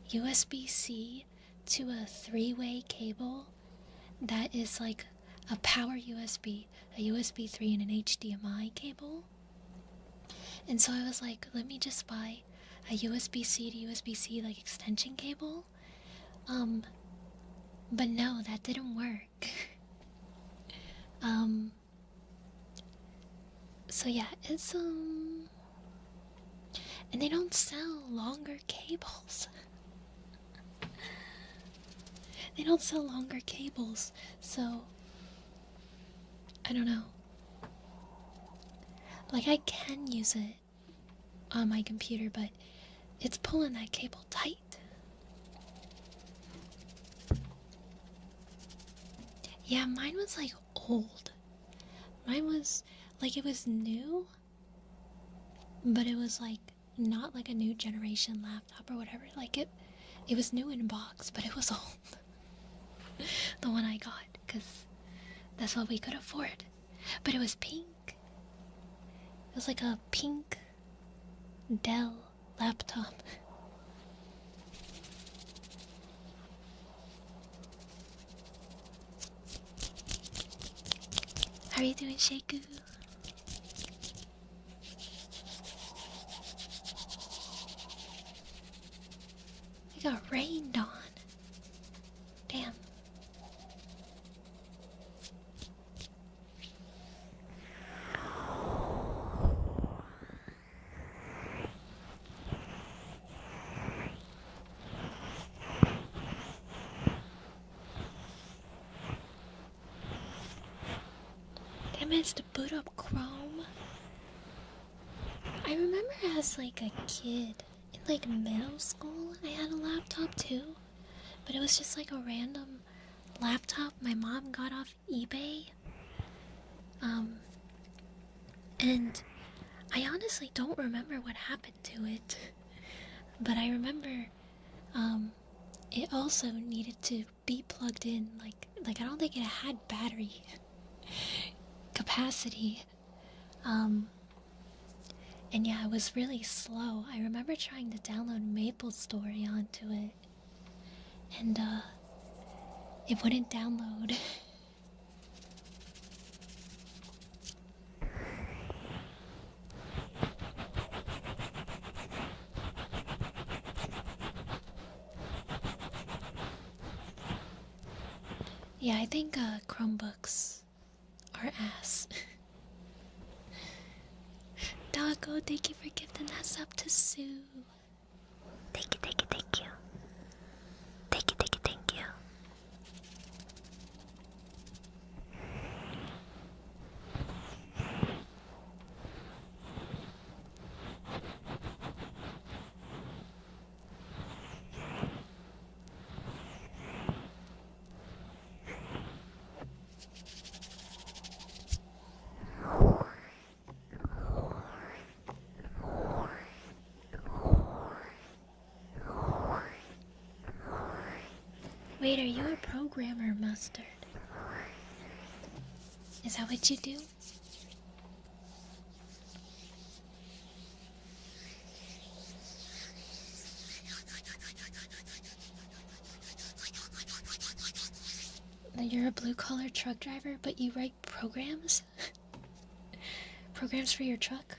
Speaker 1: USB-C to a three-way cable that is like a power USB, a USB 3, and an HDMI cable. And so I was like, let me just buy a USB-C to USB-C like extension cable. But no, that didn't work. So So yeah, it's and they don't sell longer cables. They don't sell longer cables, so I don't know. Like, I can use it on my computer, but it's pulling that cable tight. Yeah, mine was like old. Mine was like, it was new, but it was like not like a new generation laptop or whatever. Like, it was new in box, but it was old. The one I got, because that's what we could afford. But it was pink. It was like a pink Dell laptop. How are you doing, Shaku? I got rained on. Damn. I managed to boot up Chrome. I remember as like a kid, in like middle school, I had a laptop too. But it was just like a random laptop my mom got off eBay. And I honestly don't remember what happened to it. But I remember, it also needed to be plugged in. Like I don't think it had battery capacity. And yeah, it was really slow. I remember trying to download MapleStory onto it, and it wouldn't download. Yeah, I think Chromebooks are ass. Doggo, thank you for gifting us up to Sue. Thank you, thank you, thank you. Thank you, thank you, thank you. Wait, are you a programmer, Mustard? Is that what you do? That you're a blue-collar truck driver, but you write programs? Programs for your truck?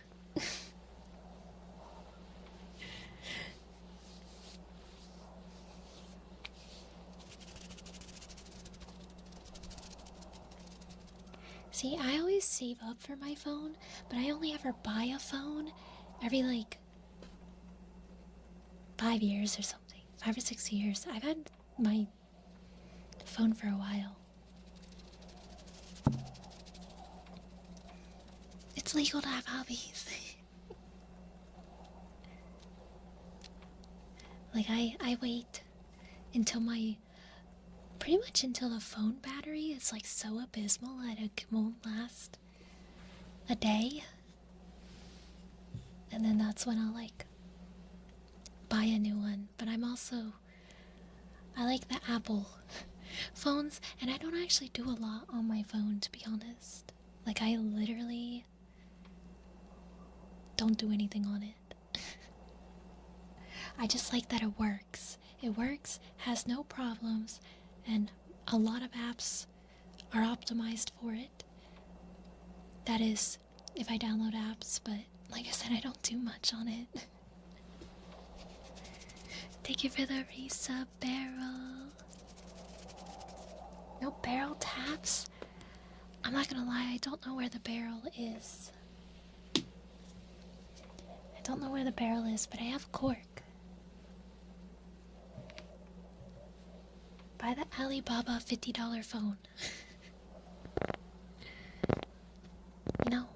Speaker 1: See, I always save up for my phone, but I only ever buy a phone every like 5 years or something. 5 or 6 years. I've had my phone for a while. It's legal to have hobbies. Like, I wait until pretty much until the phone battery is like so abysmal that it won't last a day. And then that's when I'll like buy a new one. But I like the Apple phones, and I don't actually do a lot on my phone, to be honest. Like, I literally don't do anything on it. I just like that it works. It works, has no problems, and a lot of apps are optimized for it. That is, if I download apps, but like I said, I don't do much on it. Thank you for the resub, Barrel. No barrel taps? I'm not gonna lie, I don't know where the barrel is. don't know where the barrel is, but I have cork. Buy the Alibaba $50 phone. You know,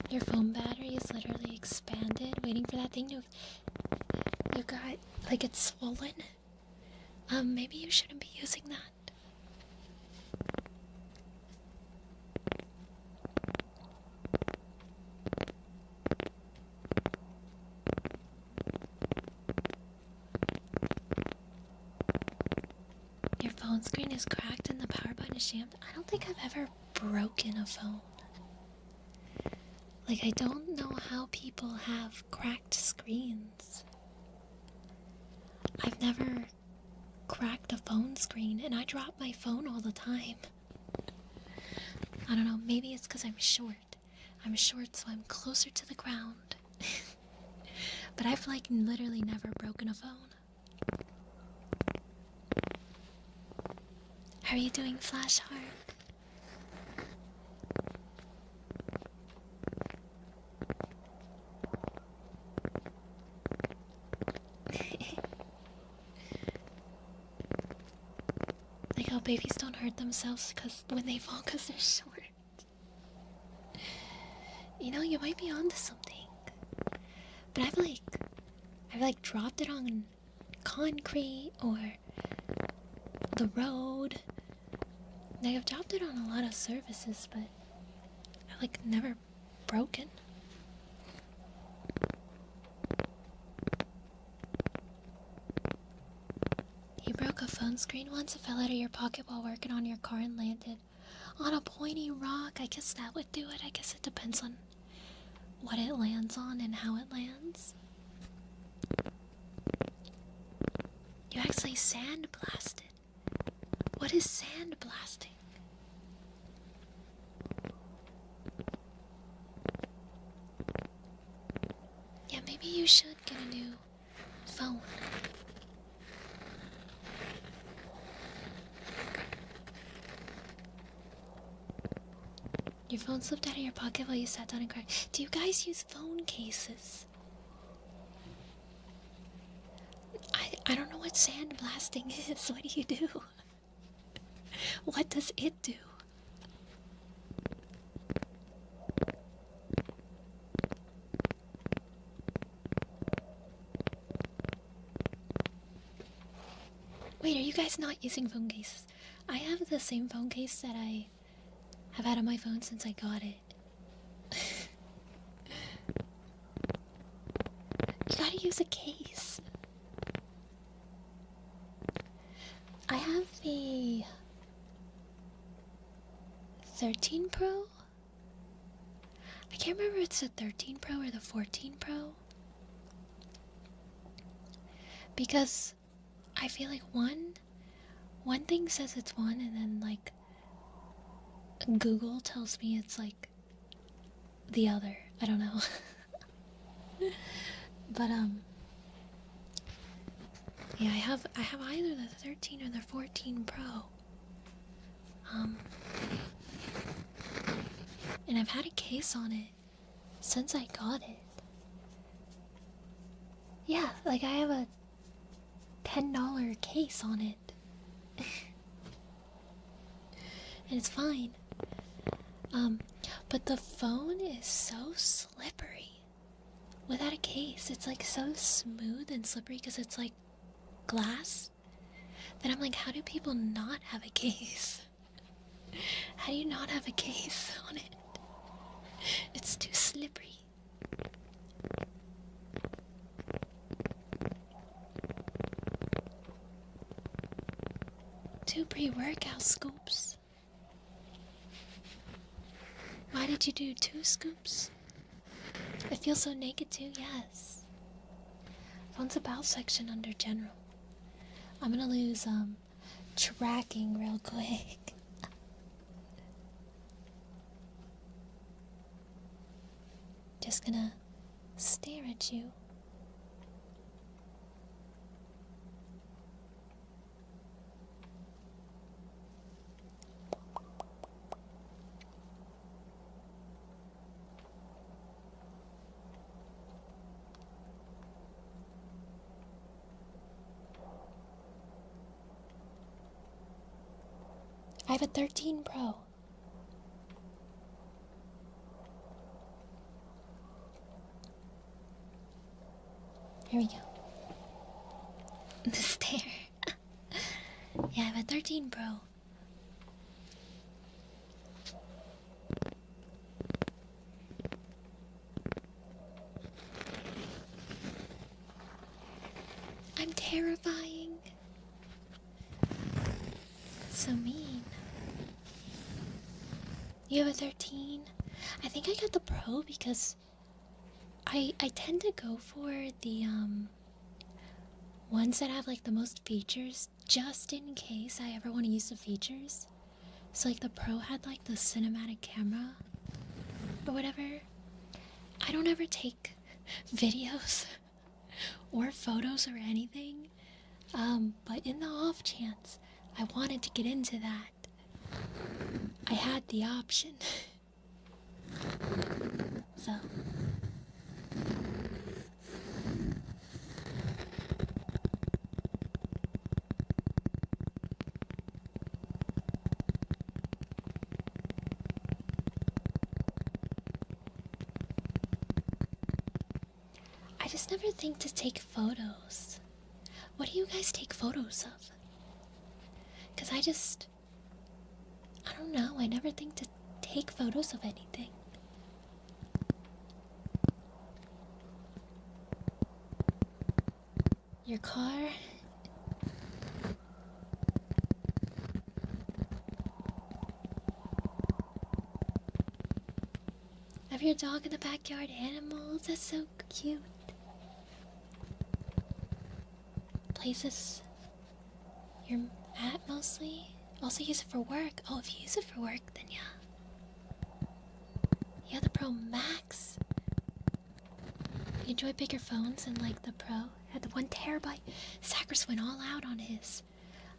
Speaker 1: your phone battery is literally expanded, waiting for that thing to... You got, like, it's swollen. Maybe you shouldn't be using that. Your phone screen is cracked and the power button is jammed. I don't think I've ever broken a phone. Like, I don't know how people have cracked screens. I've never cracked a phone screen, and I drop my phone all the time. I don't know, maybe it's because I'm short. I'm short, so I'm closer to the ground. But I've, like, literally never broken a phone. How are you doing, Flash Heart? Like how babies don't hurt themselves when they fall because they're short. You know, you might be onto something. But I've like dropped it on concrete or the road. Like, I've dropped it on a lot of surfaces, but I've like never broken. You broke a phone screen once. It fell out of your pocket while working on your car and landed on a pointy rock. I guess that would do it. I guess it depends on what it lands on and how it lands. You actually sandblasted. What is sandblasting? Yeah, maybe you should get a new phone. Your phone slipped out of your pocket while you sat down and cried. Do you guys use phone cases? I don't know what sandblasting is. What do you do? What does it do? Wait, are you guys not using phone cases? I have the same phone case that I have had on my phone since I got it. You gotta use a case. I have the 13 Pro? I can't remember if it's the 13 Pro or the 14 Pro. Because I feel like one thing says it's one, and then like Google tells me it's like the other. I don't know. But yeah, I have either the 13 or the 14 Pro. And I've had a case on it since I got it. Yeah, like I have a $10 case on it. And it's fine. But the phone is so slippery. Without a case, it's like so smooth and slippery because it's like glass. That I'm like, how do people not have a case? How do you not have a case on it? It's too slippery. Two pre-workout scoops. Why did you do 2 scoops? I feel so naked too, yes. Phone's about section under general. I'm gonna lose tracking real quick. Just gonna stare at you. I have a 13 Pro. Here we go. The stare. Yeah, I have a 13 Pro. I'm terrifying. So mean. You have a 13? I think I got the Pro because I tend to go for the ones that have like the most features just in case I ever want to use the features. So like the Pro had like the cinematic camera or whatever. I don't ever take videos or photos or anything. But in the off chance I wanted to get into that, I had the option. So I just never think to take photos. What do you guys take photos of? Because I don't know, I never think to take photos of anything. Your car? Have your dog in the backyard animals? That's so cute. Places you're at mostly? Also use it for work. Oh, if you use it for work, then yeah. Yeah, the Pro Max. You enjoy bigger phones and like the Pro. Had the 1 TB. Sackers went all out on his.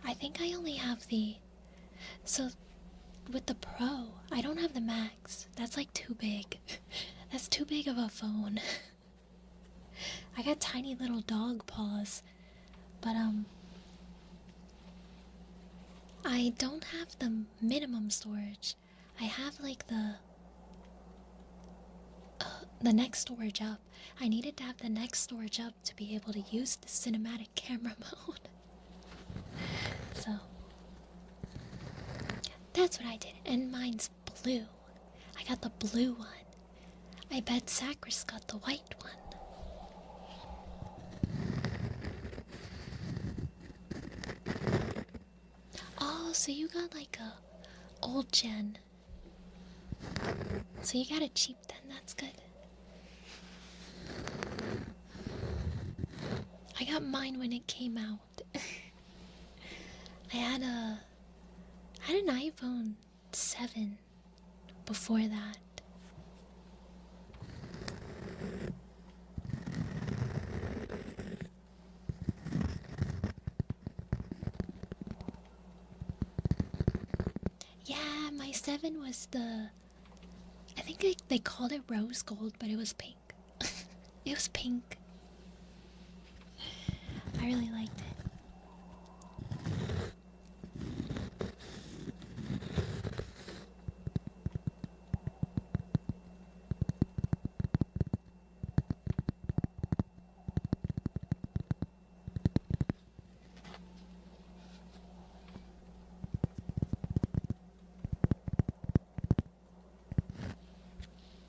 Speaker 1: I think I only have the... So, with the Pro, I don't have the Max. That's like too big. That's too big of a phone. I got tiny little dog paws. But, I don't have the minimum storage. I have like the next storage up. I needed to have the next storage up to be able to use the cinematic camera mode. So that's what I did. And mine's blue. I got the blue one. I bet Sacris got the white one. Oh, so you got like a old gen. So you got it cheap then, that's good. I got mine when it came out. I had an iPhone 7 before that. Yeah, my 7 was I think they called it rose gold, but it was pink. It was pink. I really liked it.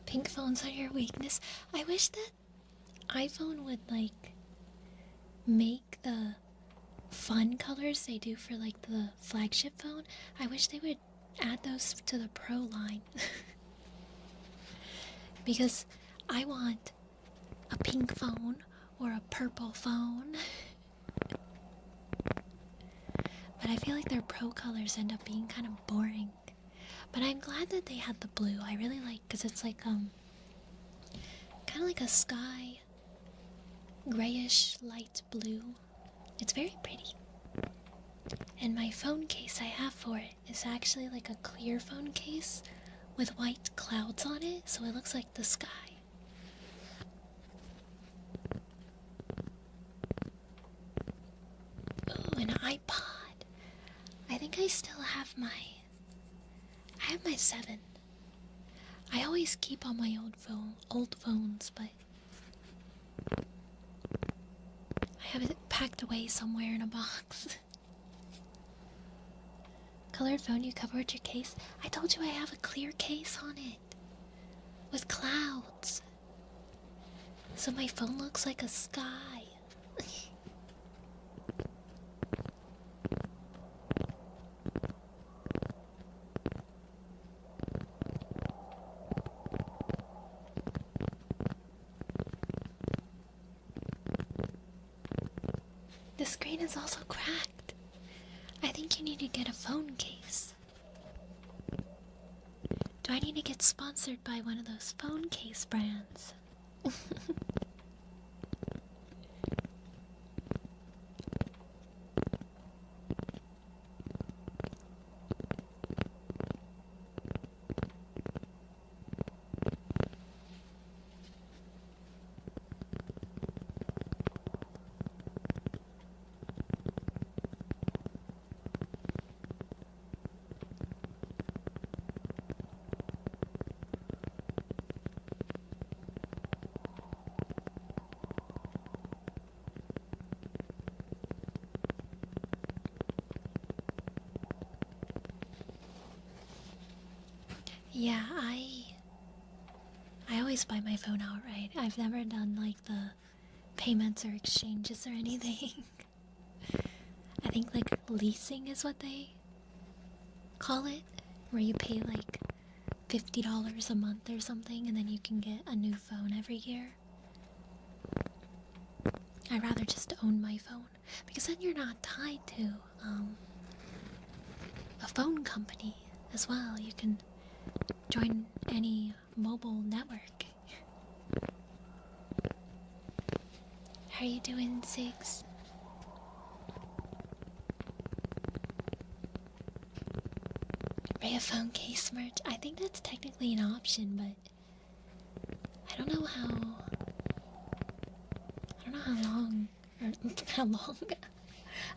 Speaker 1: Pink phones are your weakness. I wish that iPhone would like make the fun colors they do for like the flagship phone. I wish they would add those to the Pro line. Because I want a pink phone or a purple phone. But I feel like their Pro colors end up being kind of boring. But I'm glad that they had the blue. I really like, because it's like kind of like a sky grayish light blue. It's very pretty. And my phone case I have for it is actually like a clear phone case with white clouds on it, so it looks like the sky. Ooh, an iPod. I think I still have my I have my 7. I always keep on my old phones, but I have it packed away somewhere in a box. Colored phone you cover with your case? I told you I have a clear case on it. With clouds. So my phone looks like a sky. The screen is also cracked. I think you need to get a phone case. Do I need to get sponsored by one of those phone case brands? Yeah, I always buy my phone outright. I've never done like the payments or exchanges or anything. I think like leasing is what they call it, where you pay like $50 a month or something and then you can get a new phone every year. I'd rather just own my phone because then you're not tied to a phone company as well. You can join any mobile network. How are you doing, Sigs? Ray of phone case merch. I think that's technically an option, but I don't know how long or how long.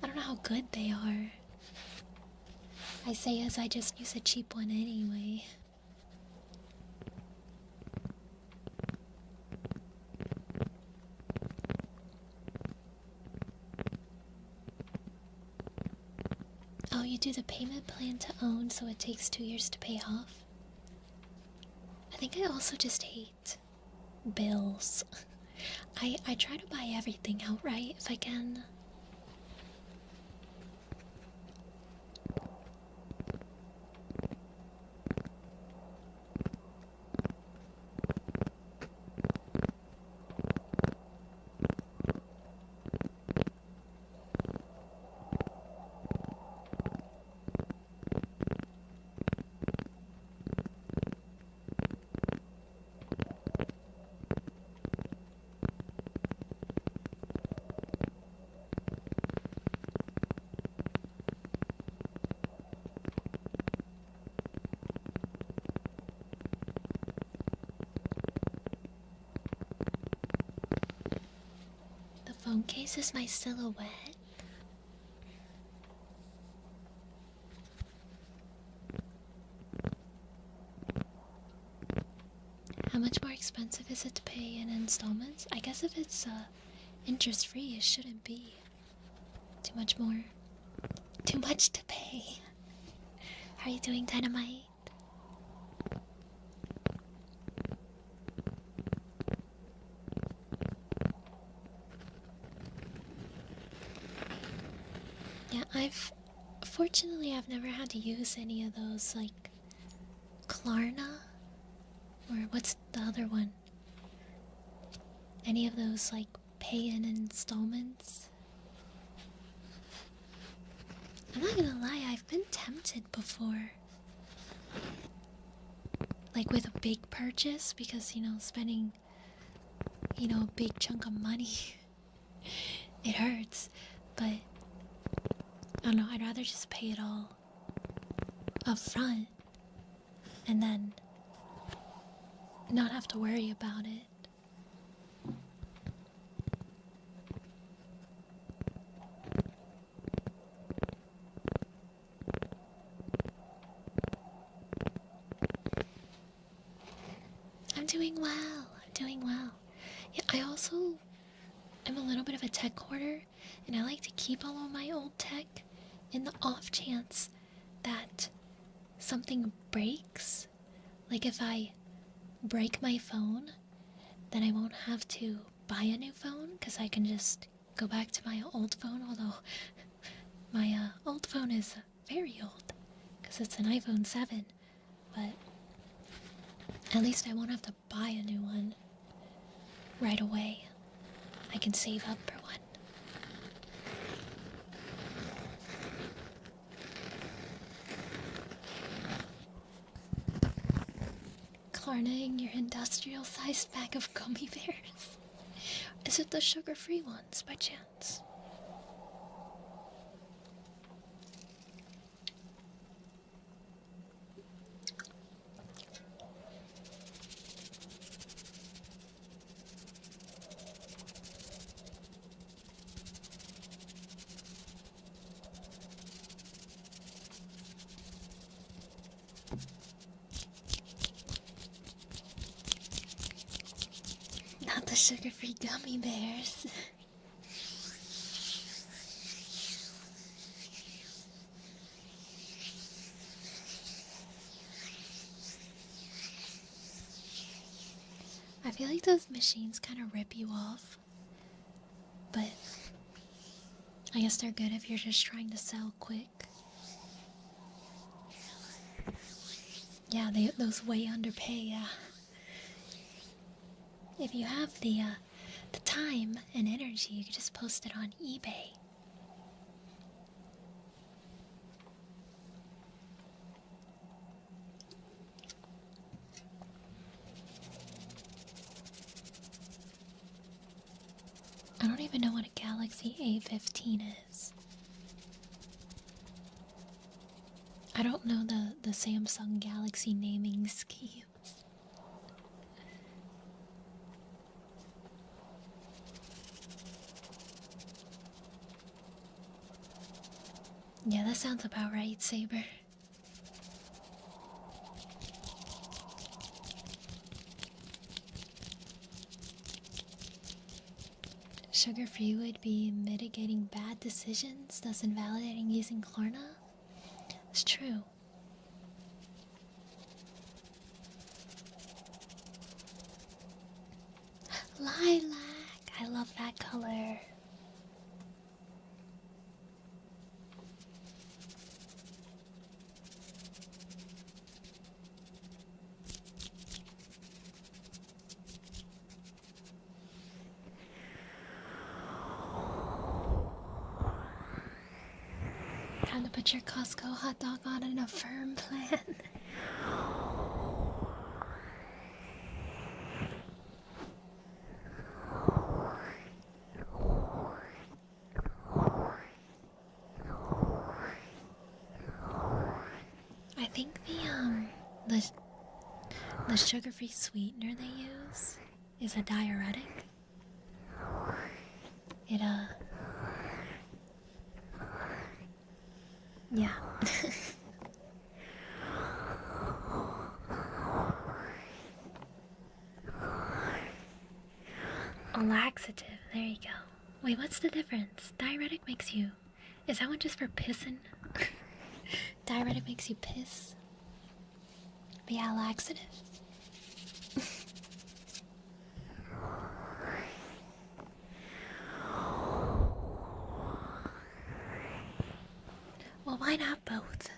Speaker 1: I don't know how good they are. I say as I just use a cheap one anyway. Oh, you do the payment plan to own, so it takes 2 years to pay off? I think I also just hate bills. I try to buy everything outright if I can. Phone case is my silhouette. How much more expensive is it to pay in installments? I guess if it's interest free, it shouldn't be too much more. Too much to pay. How are you doing, Dynamite? Yeah, fortunately I've never had to use any of those, like, Klarna, or what's the other one? Any of those, like, pay in installments. I'm not gonna lie, I've been tempted before. Like with a big purchase, because, you know, spending, you know, a big chunk of money, it hurts, but I don't know, I'd rather just pay it all up front and then not have to worry about it. a little bit of a tech hoarder, and I like to keep all of my old tech in the off chance that something breaks. Like if I break my phone, then I won't have to buy a new phone because I can just go back to my old phone, although my old phone is very old because it's an iPhone 7, but at least I won't have to buy a new one right away. I can save up for one. Klarnaing your industrial-sized bag of gummy bears. Is it the sugar-free ones, by chance? Not the sugar-free gummy bears. I feel like those machines kind of rip you off, but I guess they're good if you're just trying to sell quick. Yeah, those way underpay, yeah. If you have the time and energy, you could just post it on eBay. I don't even know what a Galaxy A15 is. I don't know the Samsung Galaxy naming scheme. Yeah, that sounds about right, Saber. Sugar-free would be mitigating bad decisions, thus invalidating using Klarna? It's true. Lilac! I love that color. Time to put your Costco hot dog on an Affirm plan. I think the sugar-free sweetener they use is a diuretic. It yeah. A laxative, there you go. Wait, what's the difference? Diuretic makes you... Is that one just for pissing? Diuretic makes you piss? But yeah, laxative. Well, why not both?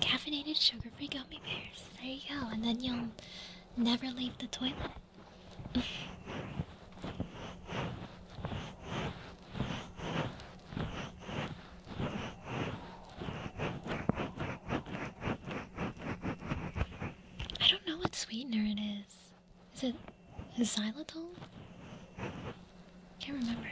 Speaker 1: Caffeinated sugar-free gummy bears. There you go, and then you'll never leave the toilet. is. Is it xylitol? Can't remember.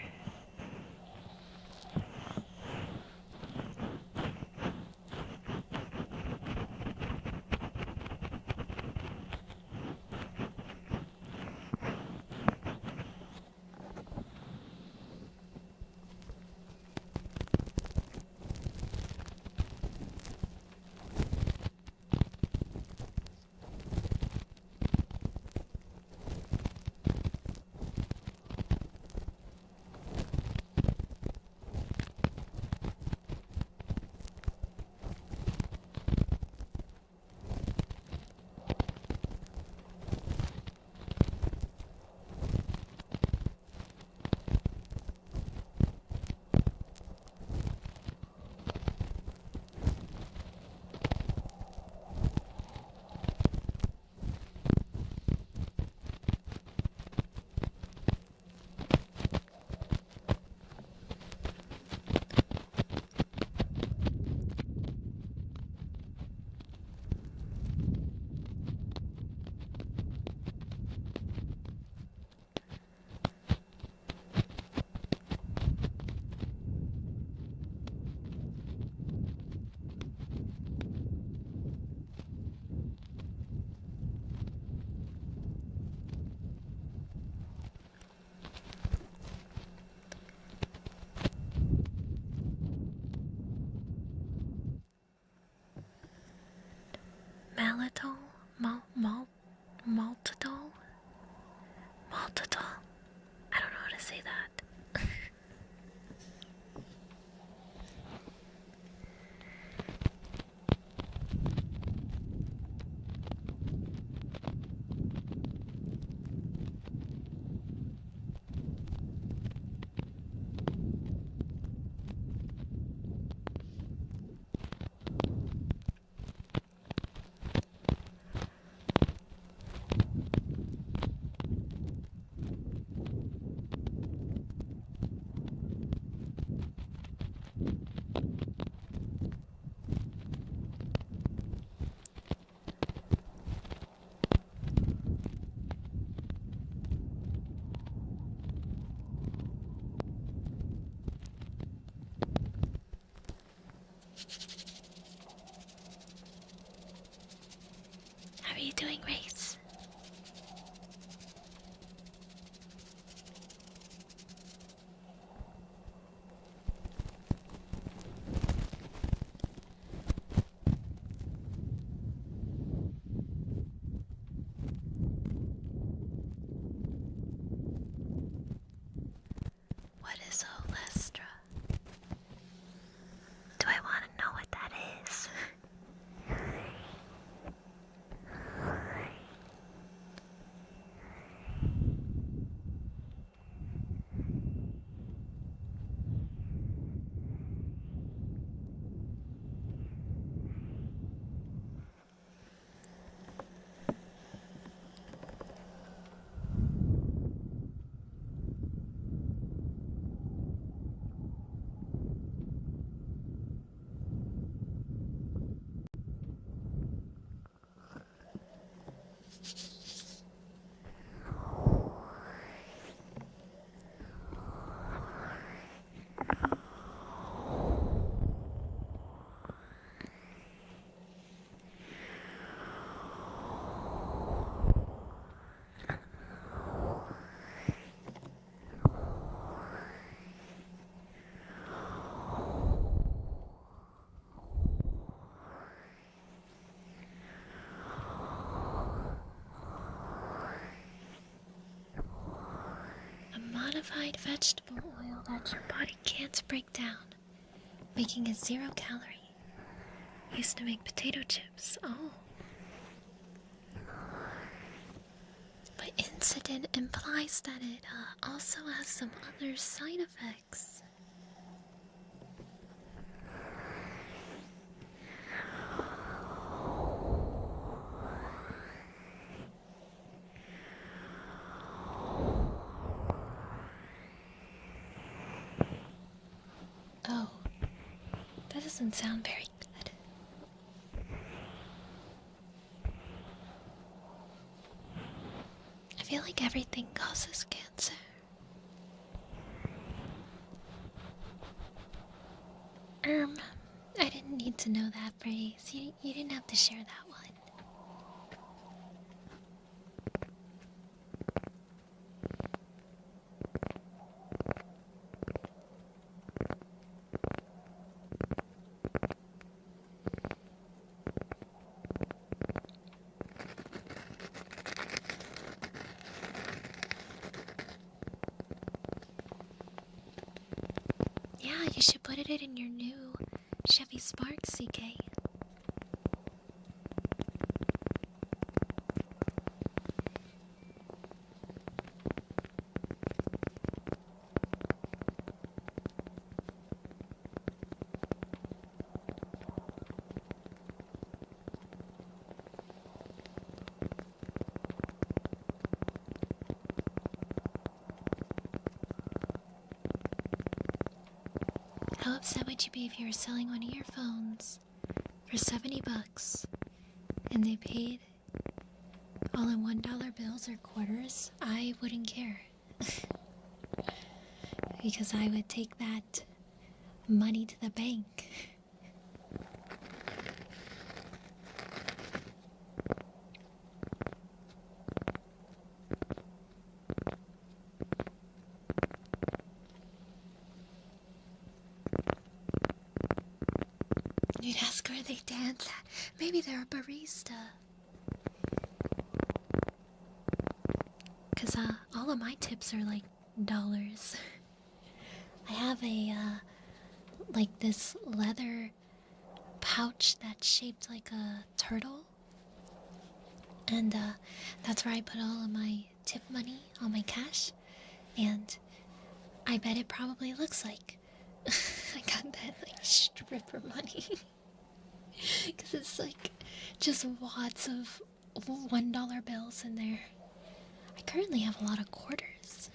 Speaker 1: Maltitol? Maltitol? Maltitol. I don't know how to say that. How are you doing, Race? What is Olestra? Do I want to know what that is? Modified vegetable oil that your body can't break down, making it 0 calorie. Used to make potato chips. Oh. But incident implies that it also has some other side effects. Oh, that doesn't sound very good. feel like everything causes cancer. I didn't need to know that phrase. You didn't have to share that one. Yeah, you should put it in your new Chevy Spark, CK. How upset would you be if you were selling one of your phones for $70 and they paid all in $1 bills or quarters? I wouldn't care. Because I would take that money to the bank. You'd ask where they dance at. Maybe they're a barista. Cause all of my tips are like dollars. I have a like this leather pouch that's shaped like a turtle, and that's where I put all of my tip money, all my cash, and I bet it probably looks like I got that like stripper money. Because it's like just wads of $1 bills in there. I currently have a lot of quarters.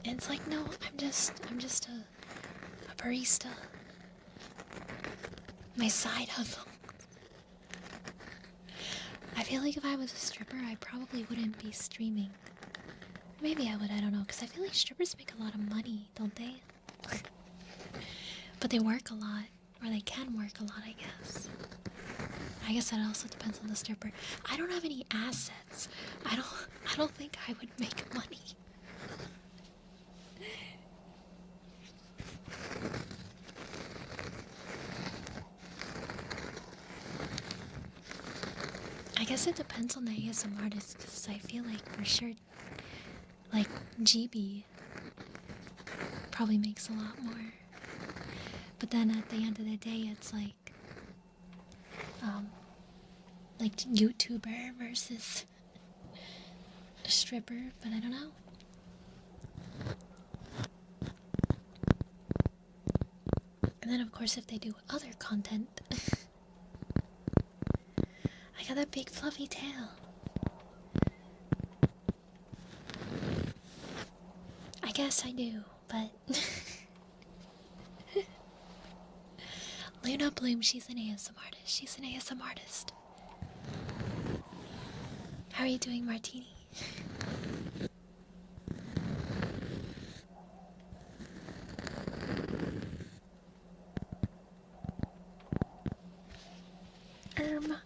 Speaker 1: And it's like, no, I'm just a barista. My side hustle. I feel like if I was a stripper, I probably wouldn't be streaming. Maybe I would, I don't know, because I feel like strippers make a lot of money, don't they? But they work a lot, or they can work a lot, I guess. I guess that also depends on the stripper. I don't have any assets. I don't think I would make money. I guess it depends on the ASM artist, because I feel like for sure, like GB probably makes a lot more. But then at the end of the day, it's like YouTuber versus a stripper, but I don't know. And then of course if they do other content, I got that big fluffy tail. I guess I do, but Luna Bloom, she's an ASM artist. She's an ASM artist. How are you doing, Martini?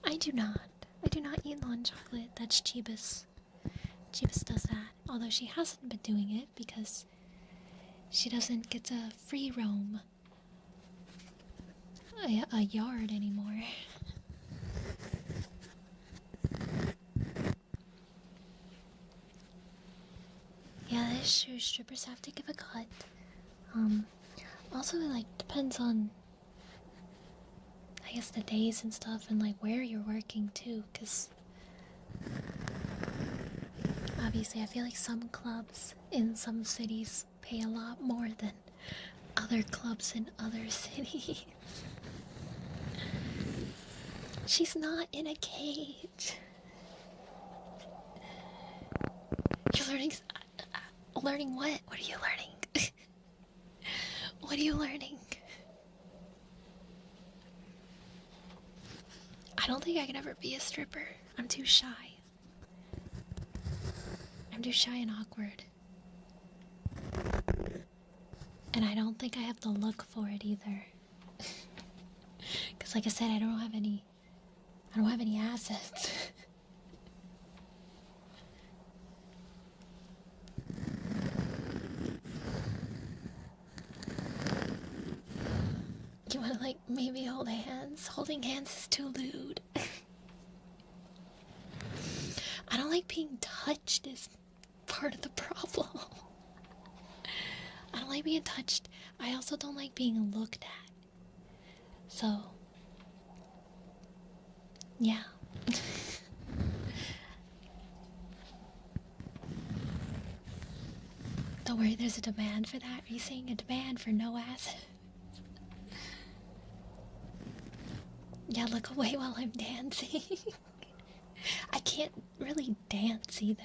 Speaker 1: I do not. I do not eat lawn chocolate. That's Jeebus. Jeebus does that. Although she hasn't been doing it because she doesn't get to free roam a yard anymore. Yeah, that's true. Strippers have to give a cut. Also, it, like, depends on, I guess, the days and stuff, and, like, where you're working, too, because obviously I feel like some clubs in some cities pay a lot more than other clubs in other cities. She's not in a cage. You're learning... learning what? What are you learning? What are you learning? I don't think I could ever be a stripper. I'm too shy. don't do shy and awkward. And I don't think I have the look for it either. Cause like I said, I don't have any assets. You wanna like maybe hold hands? Holding hands is too lewd. I don't like being touched is part of the problem. I don't like being touched. I also don't like being looked at. So, yeah. Don't worry, there's a demand for that. Are you saying a demand for no ass? Yeah, look away while I'm dancing. I can't really dance either.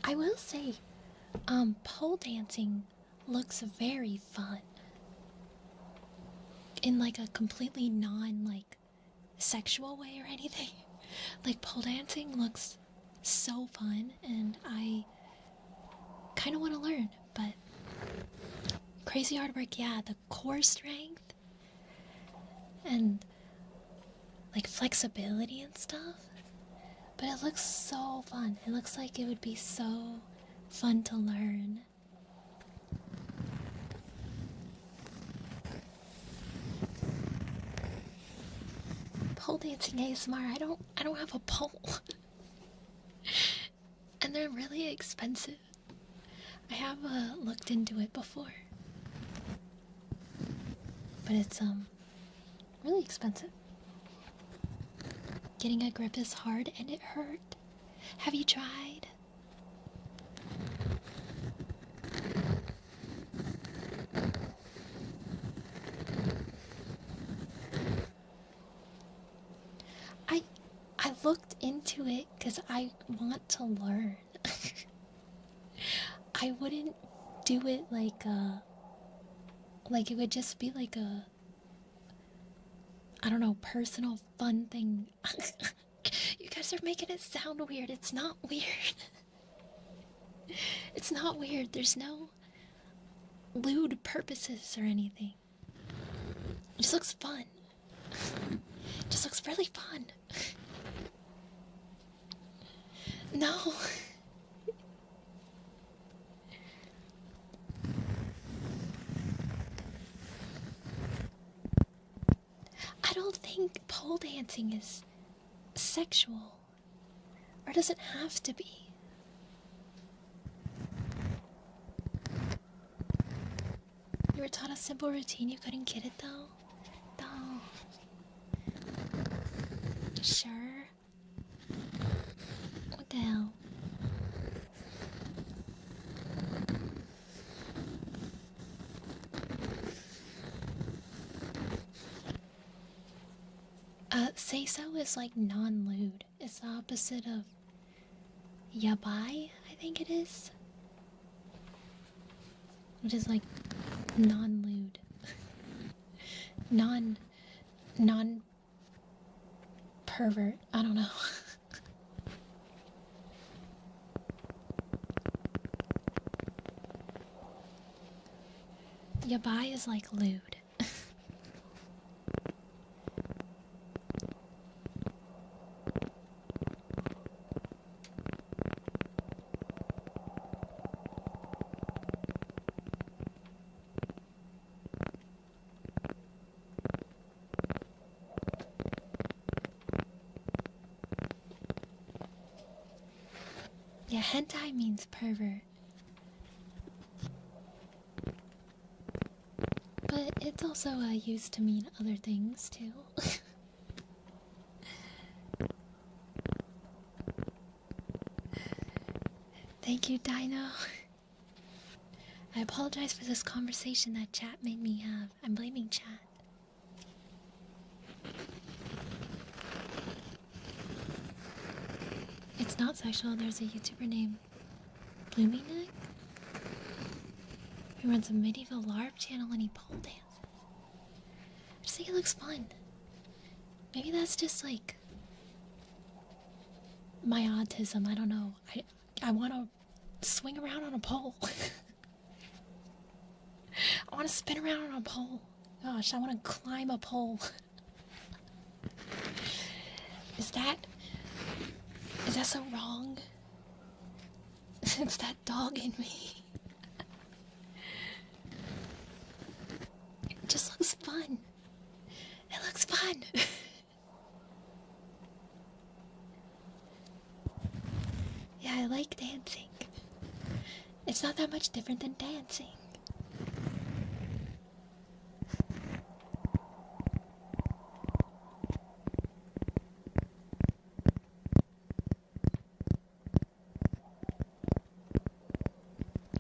Speaker 1: I will say, pole dancing looks very fun. In like a completely non sexual way or anything. Like pole dancing looks so fun and I kind of want to learn, but crazy hard work, yeah, the core strength and like flexibility and stuff. But it looks so fun. It looks like it would be so fun to learn. Pole dancing ASMR. I don't have a pole. And they're really expensive. I have looked into it before. But it's really expensive. Getting a grip is hard and it hurt. Have you tried? I looked into it because I want to learn. I wouldn't do it like it would just be like a, I don't know, personal fun thing. You guys are making it sound weird. It's not weird. It's not weird. There's no lewd purposes or anything. It just looks fun. It just looks really fun. No. I don't think pole dancing is sexual. Or does it have to be? You were taught a simple routine, you couldn't get it though? No. Sure? What the hell? Say so is like non-lewd. It's the opposite of yabai, I think it is. Which is like non-lewd. non-pervert. I don't know. Yabai is like lewd. Yeah, hentai means pervert. But it's also used to mean other things too. Thank you, Dino. I apologize for this conversation that chat made me have. I'm blaming chat. It's not sexual. There's a YouTuber named Blooming Neck who runs a medieval LARP channel and he pole dances. I just think it looks fun. Maybe that's just like my autism. I don't know. I want to swing around on a pole. I want to spin around on a pole. Gosh, I want to climb a pole. Is that so wrong? It's that dog in me. It just looks fun. It looks fun. Yeah, I like dancing. It's not that much different than dancing.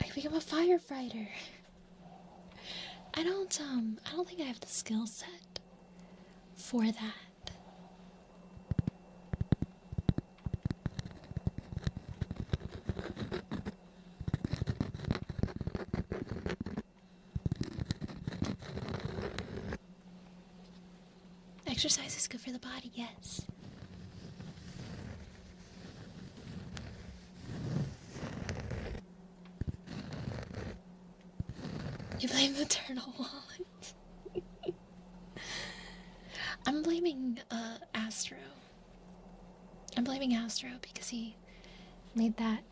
Speaker 1: I become a firefighter. I don't think I have the skill set for that. Exercise is good for the body, yes. You blame the turtle wallet. I'm blaming Astro. I'm blaming Astro because he made that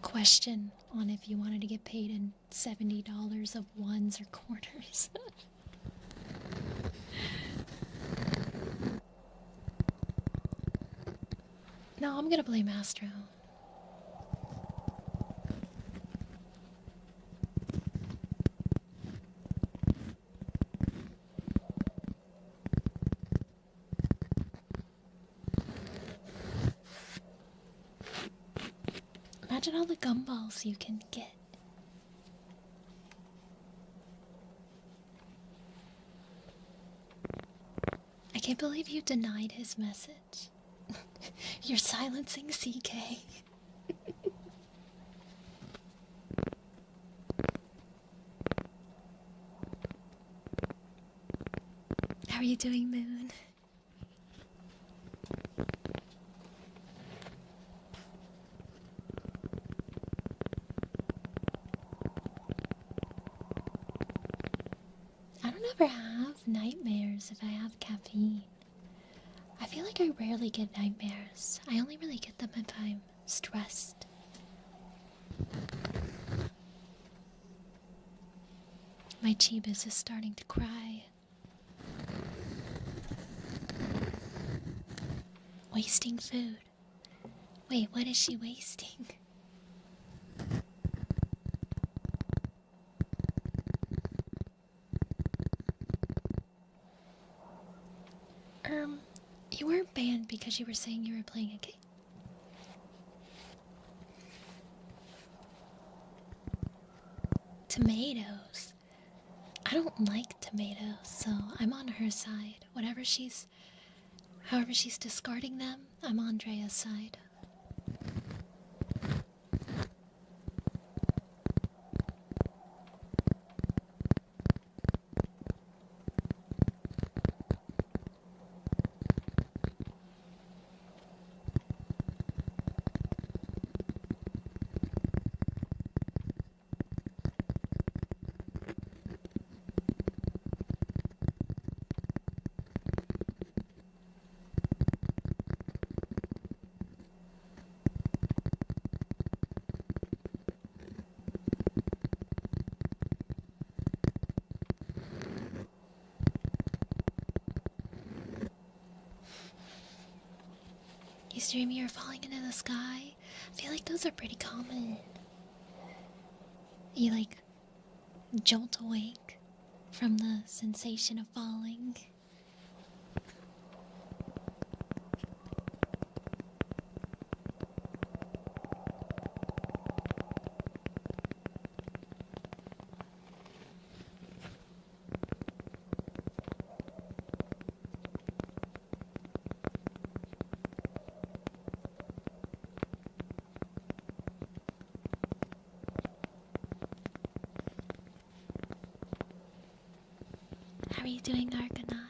Speaker 1: question on if you wanted to get paid in $70 of ones or quarters. No, I'm gonna blame Astro. Imagine all the gumballs you can get. I can't believe you denied his message. You're silencing CK. How are you doing, Moon? I don't ever have nightmares if I have caffeine. I feel like I rarely get nightmares. I only really get them if I'm stressed. My Chibis is starting to cry. Wasting food. Wait, what is she wasting? You weren't banned because you were saying you were playing a game. Tomatoes. I don't like tomatoes, so I'm on her side. However she's discarding them, I'm on Andrea's side. You stream you're falling into the sky? I feel like those are pretty common. You like jolt awake from the sensation of falling. How are you doing, Argonaut?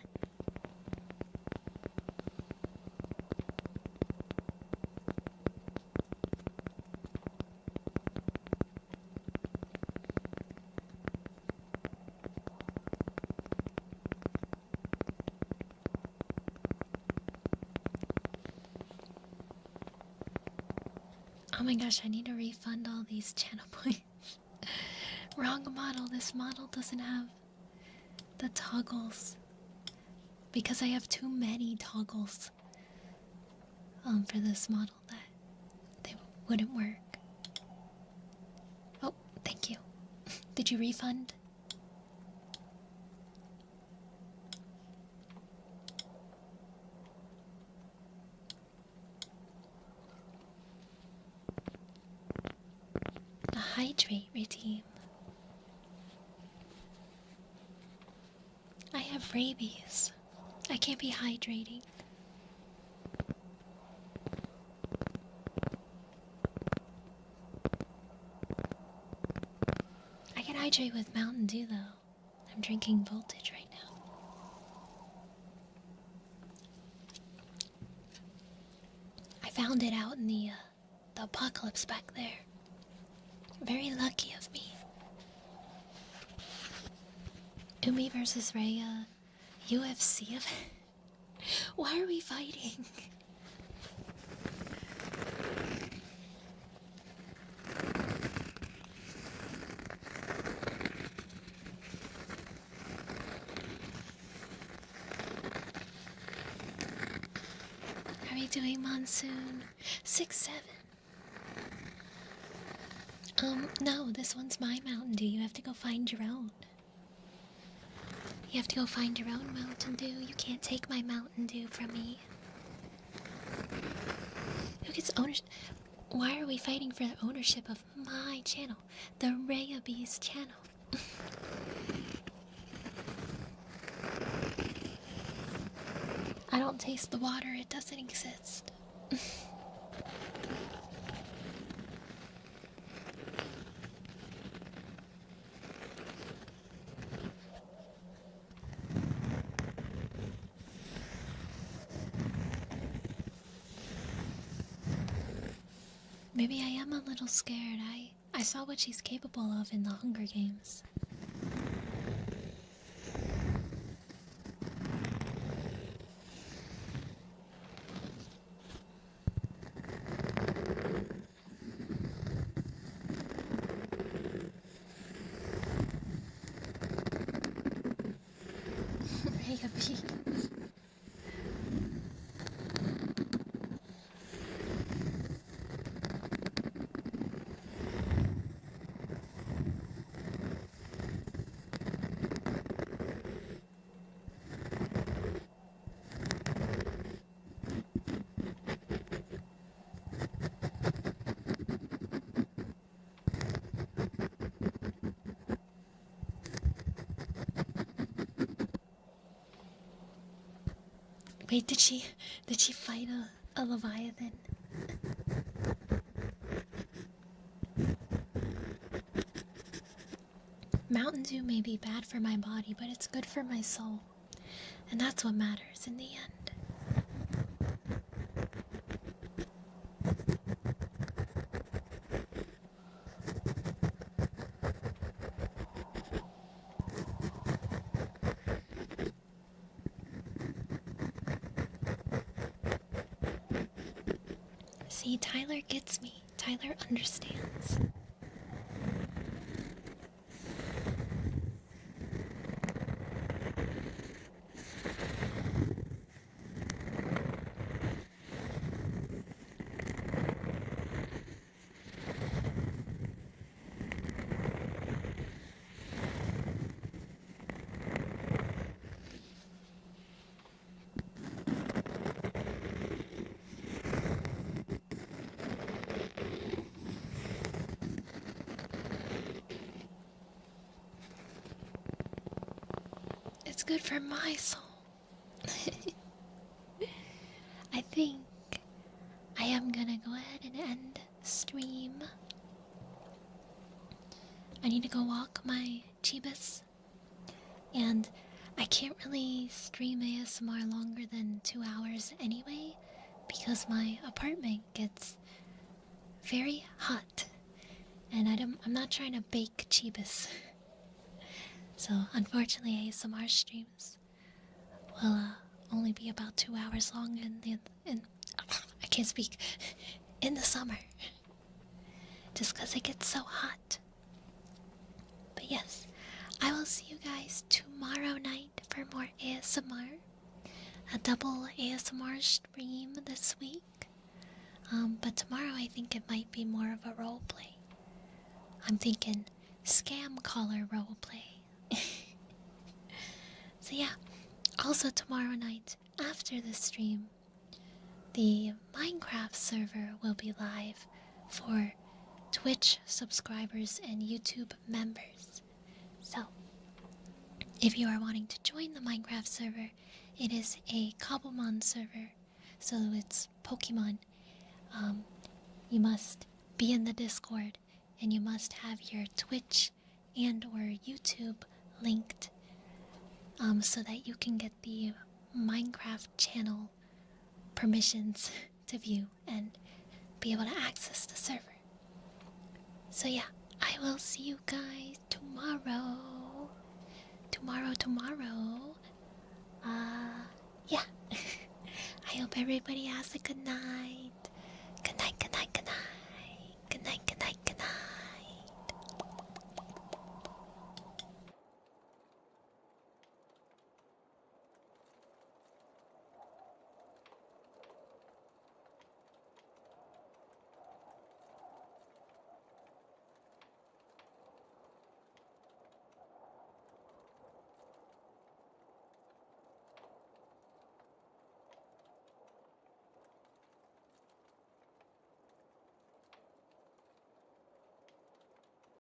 Speaker 1: Oh my gosh, I need to refund all these channel points. Wrong model. This model doesn't have the toggles. Because I have too many toggles for this model that they wouldn't work. Oh, thank you. Did you refund? A hydrate routine. I have rabies. I can't be hydrating. I can hydrate with Mountain Dew though. I'm drinking Voltage right now. I found it out in the apocalypse back there. Very lucky of me. Umi versus Rhea, UFC event. Why are we fighting? How are you doing, Monsoon? 6-7. No, this one's my Mountain Dew. You have to go find your own. You have to go find your own Mountain Dew. You can't take my Mountain Dew from me. Who gets ownership? Why are we fighting for the ownership of my channel? The Rhea Bees channel. I don't taste the water. It doesn't exist. Maybe I am a little scared. I saw what she's capable of in the Hunger Games. Mega beans. Wait, did she fight a Leviathan? Mountain Dew may be bad for my body, but it's good for my soul. And that's what matters in the end. See, Tyler gets me. Tyler understands. It's good for my soul. I think I am gonna go ahead and end stream. I need to go walk my Chibas. And I can't really stream ASMR longer than 2 hours anyway, because my apartment gets very hot. And I'm not trying to bake Chibas. So, unfortunately, ASMR streams will only be about 2 hours long in I can't speak, in the summer. just because it gets so hot. But yes, I will see you guys tomorrow night for more ASMR. A double ASMR stream this week. But tomorrow I think it might be more of a role play. I'm thinking scam caller role play. So yeah, also tomorrow night after the stream, the Minecraft server will be live for Twitch subscribers and YouTube members. So if you are wanting to join the Minecraft server, it is a Cobblemon server, so it's Pokemon. You must be in the Discord, and you must have your Twitch and or YouTube linked, so that you can get the Minecraft channel permissions to view and be able to access the server. So yeah, I will see you guys tomorrow. Tomorrow. Yeah. I hope everybody has a good night. Good night.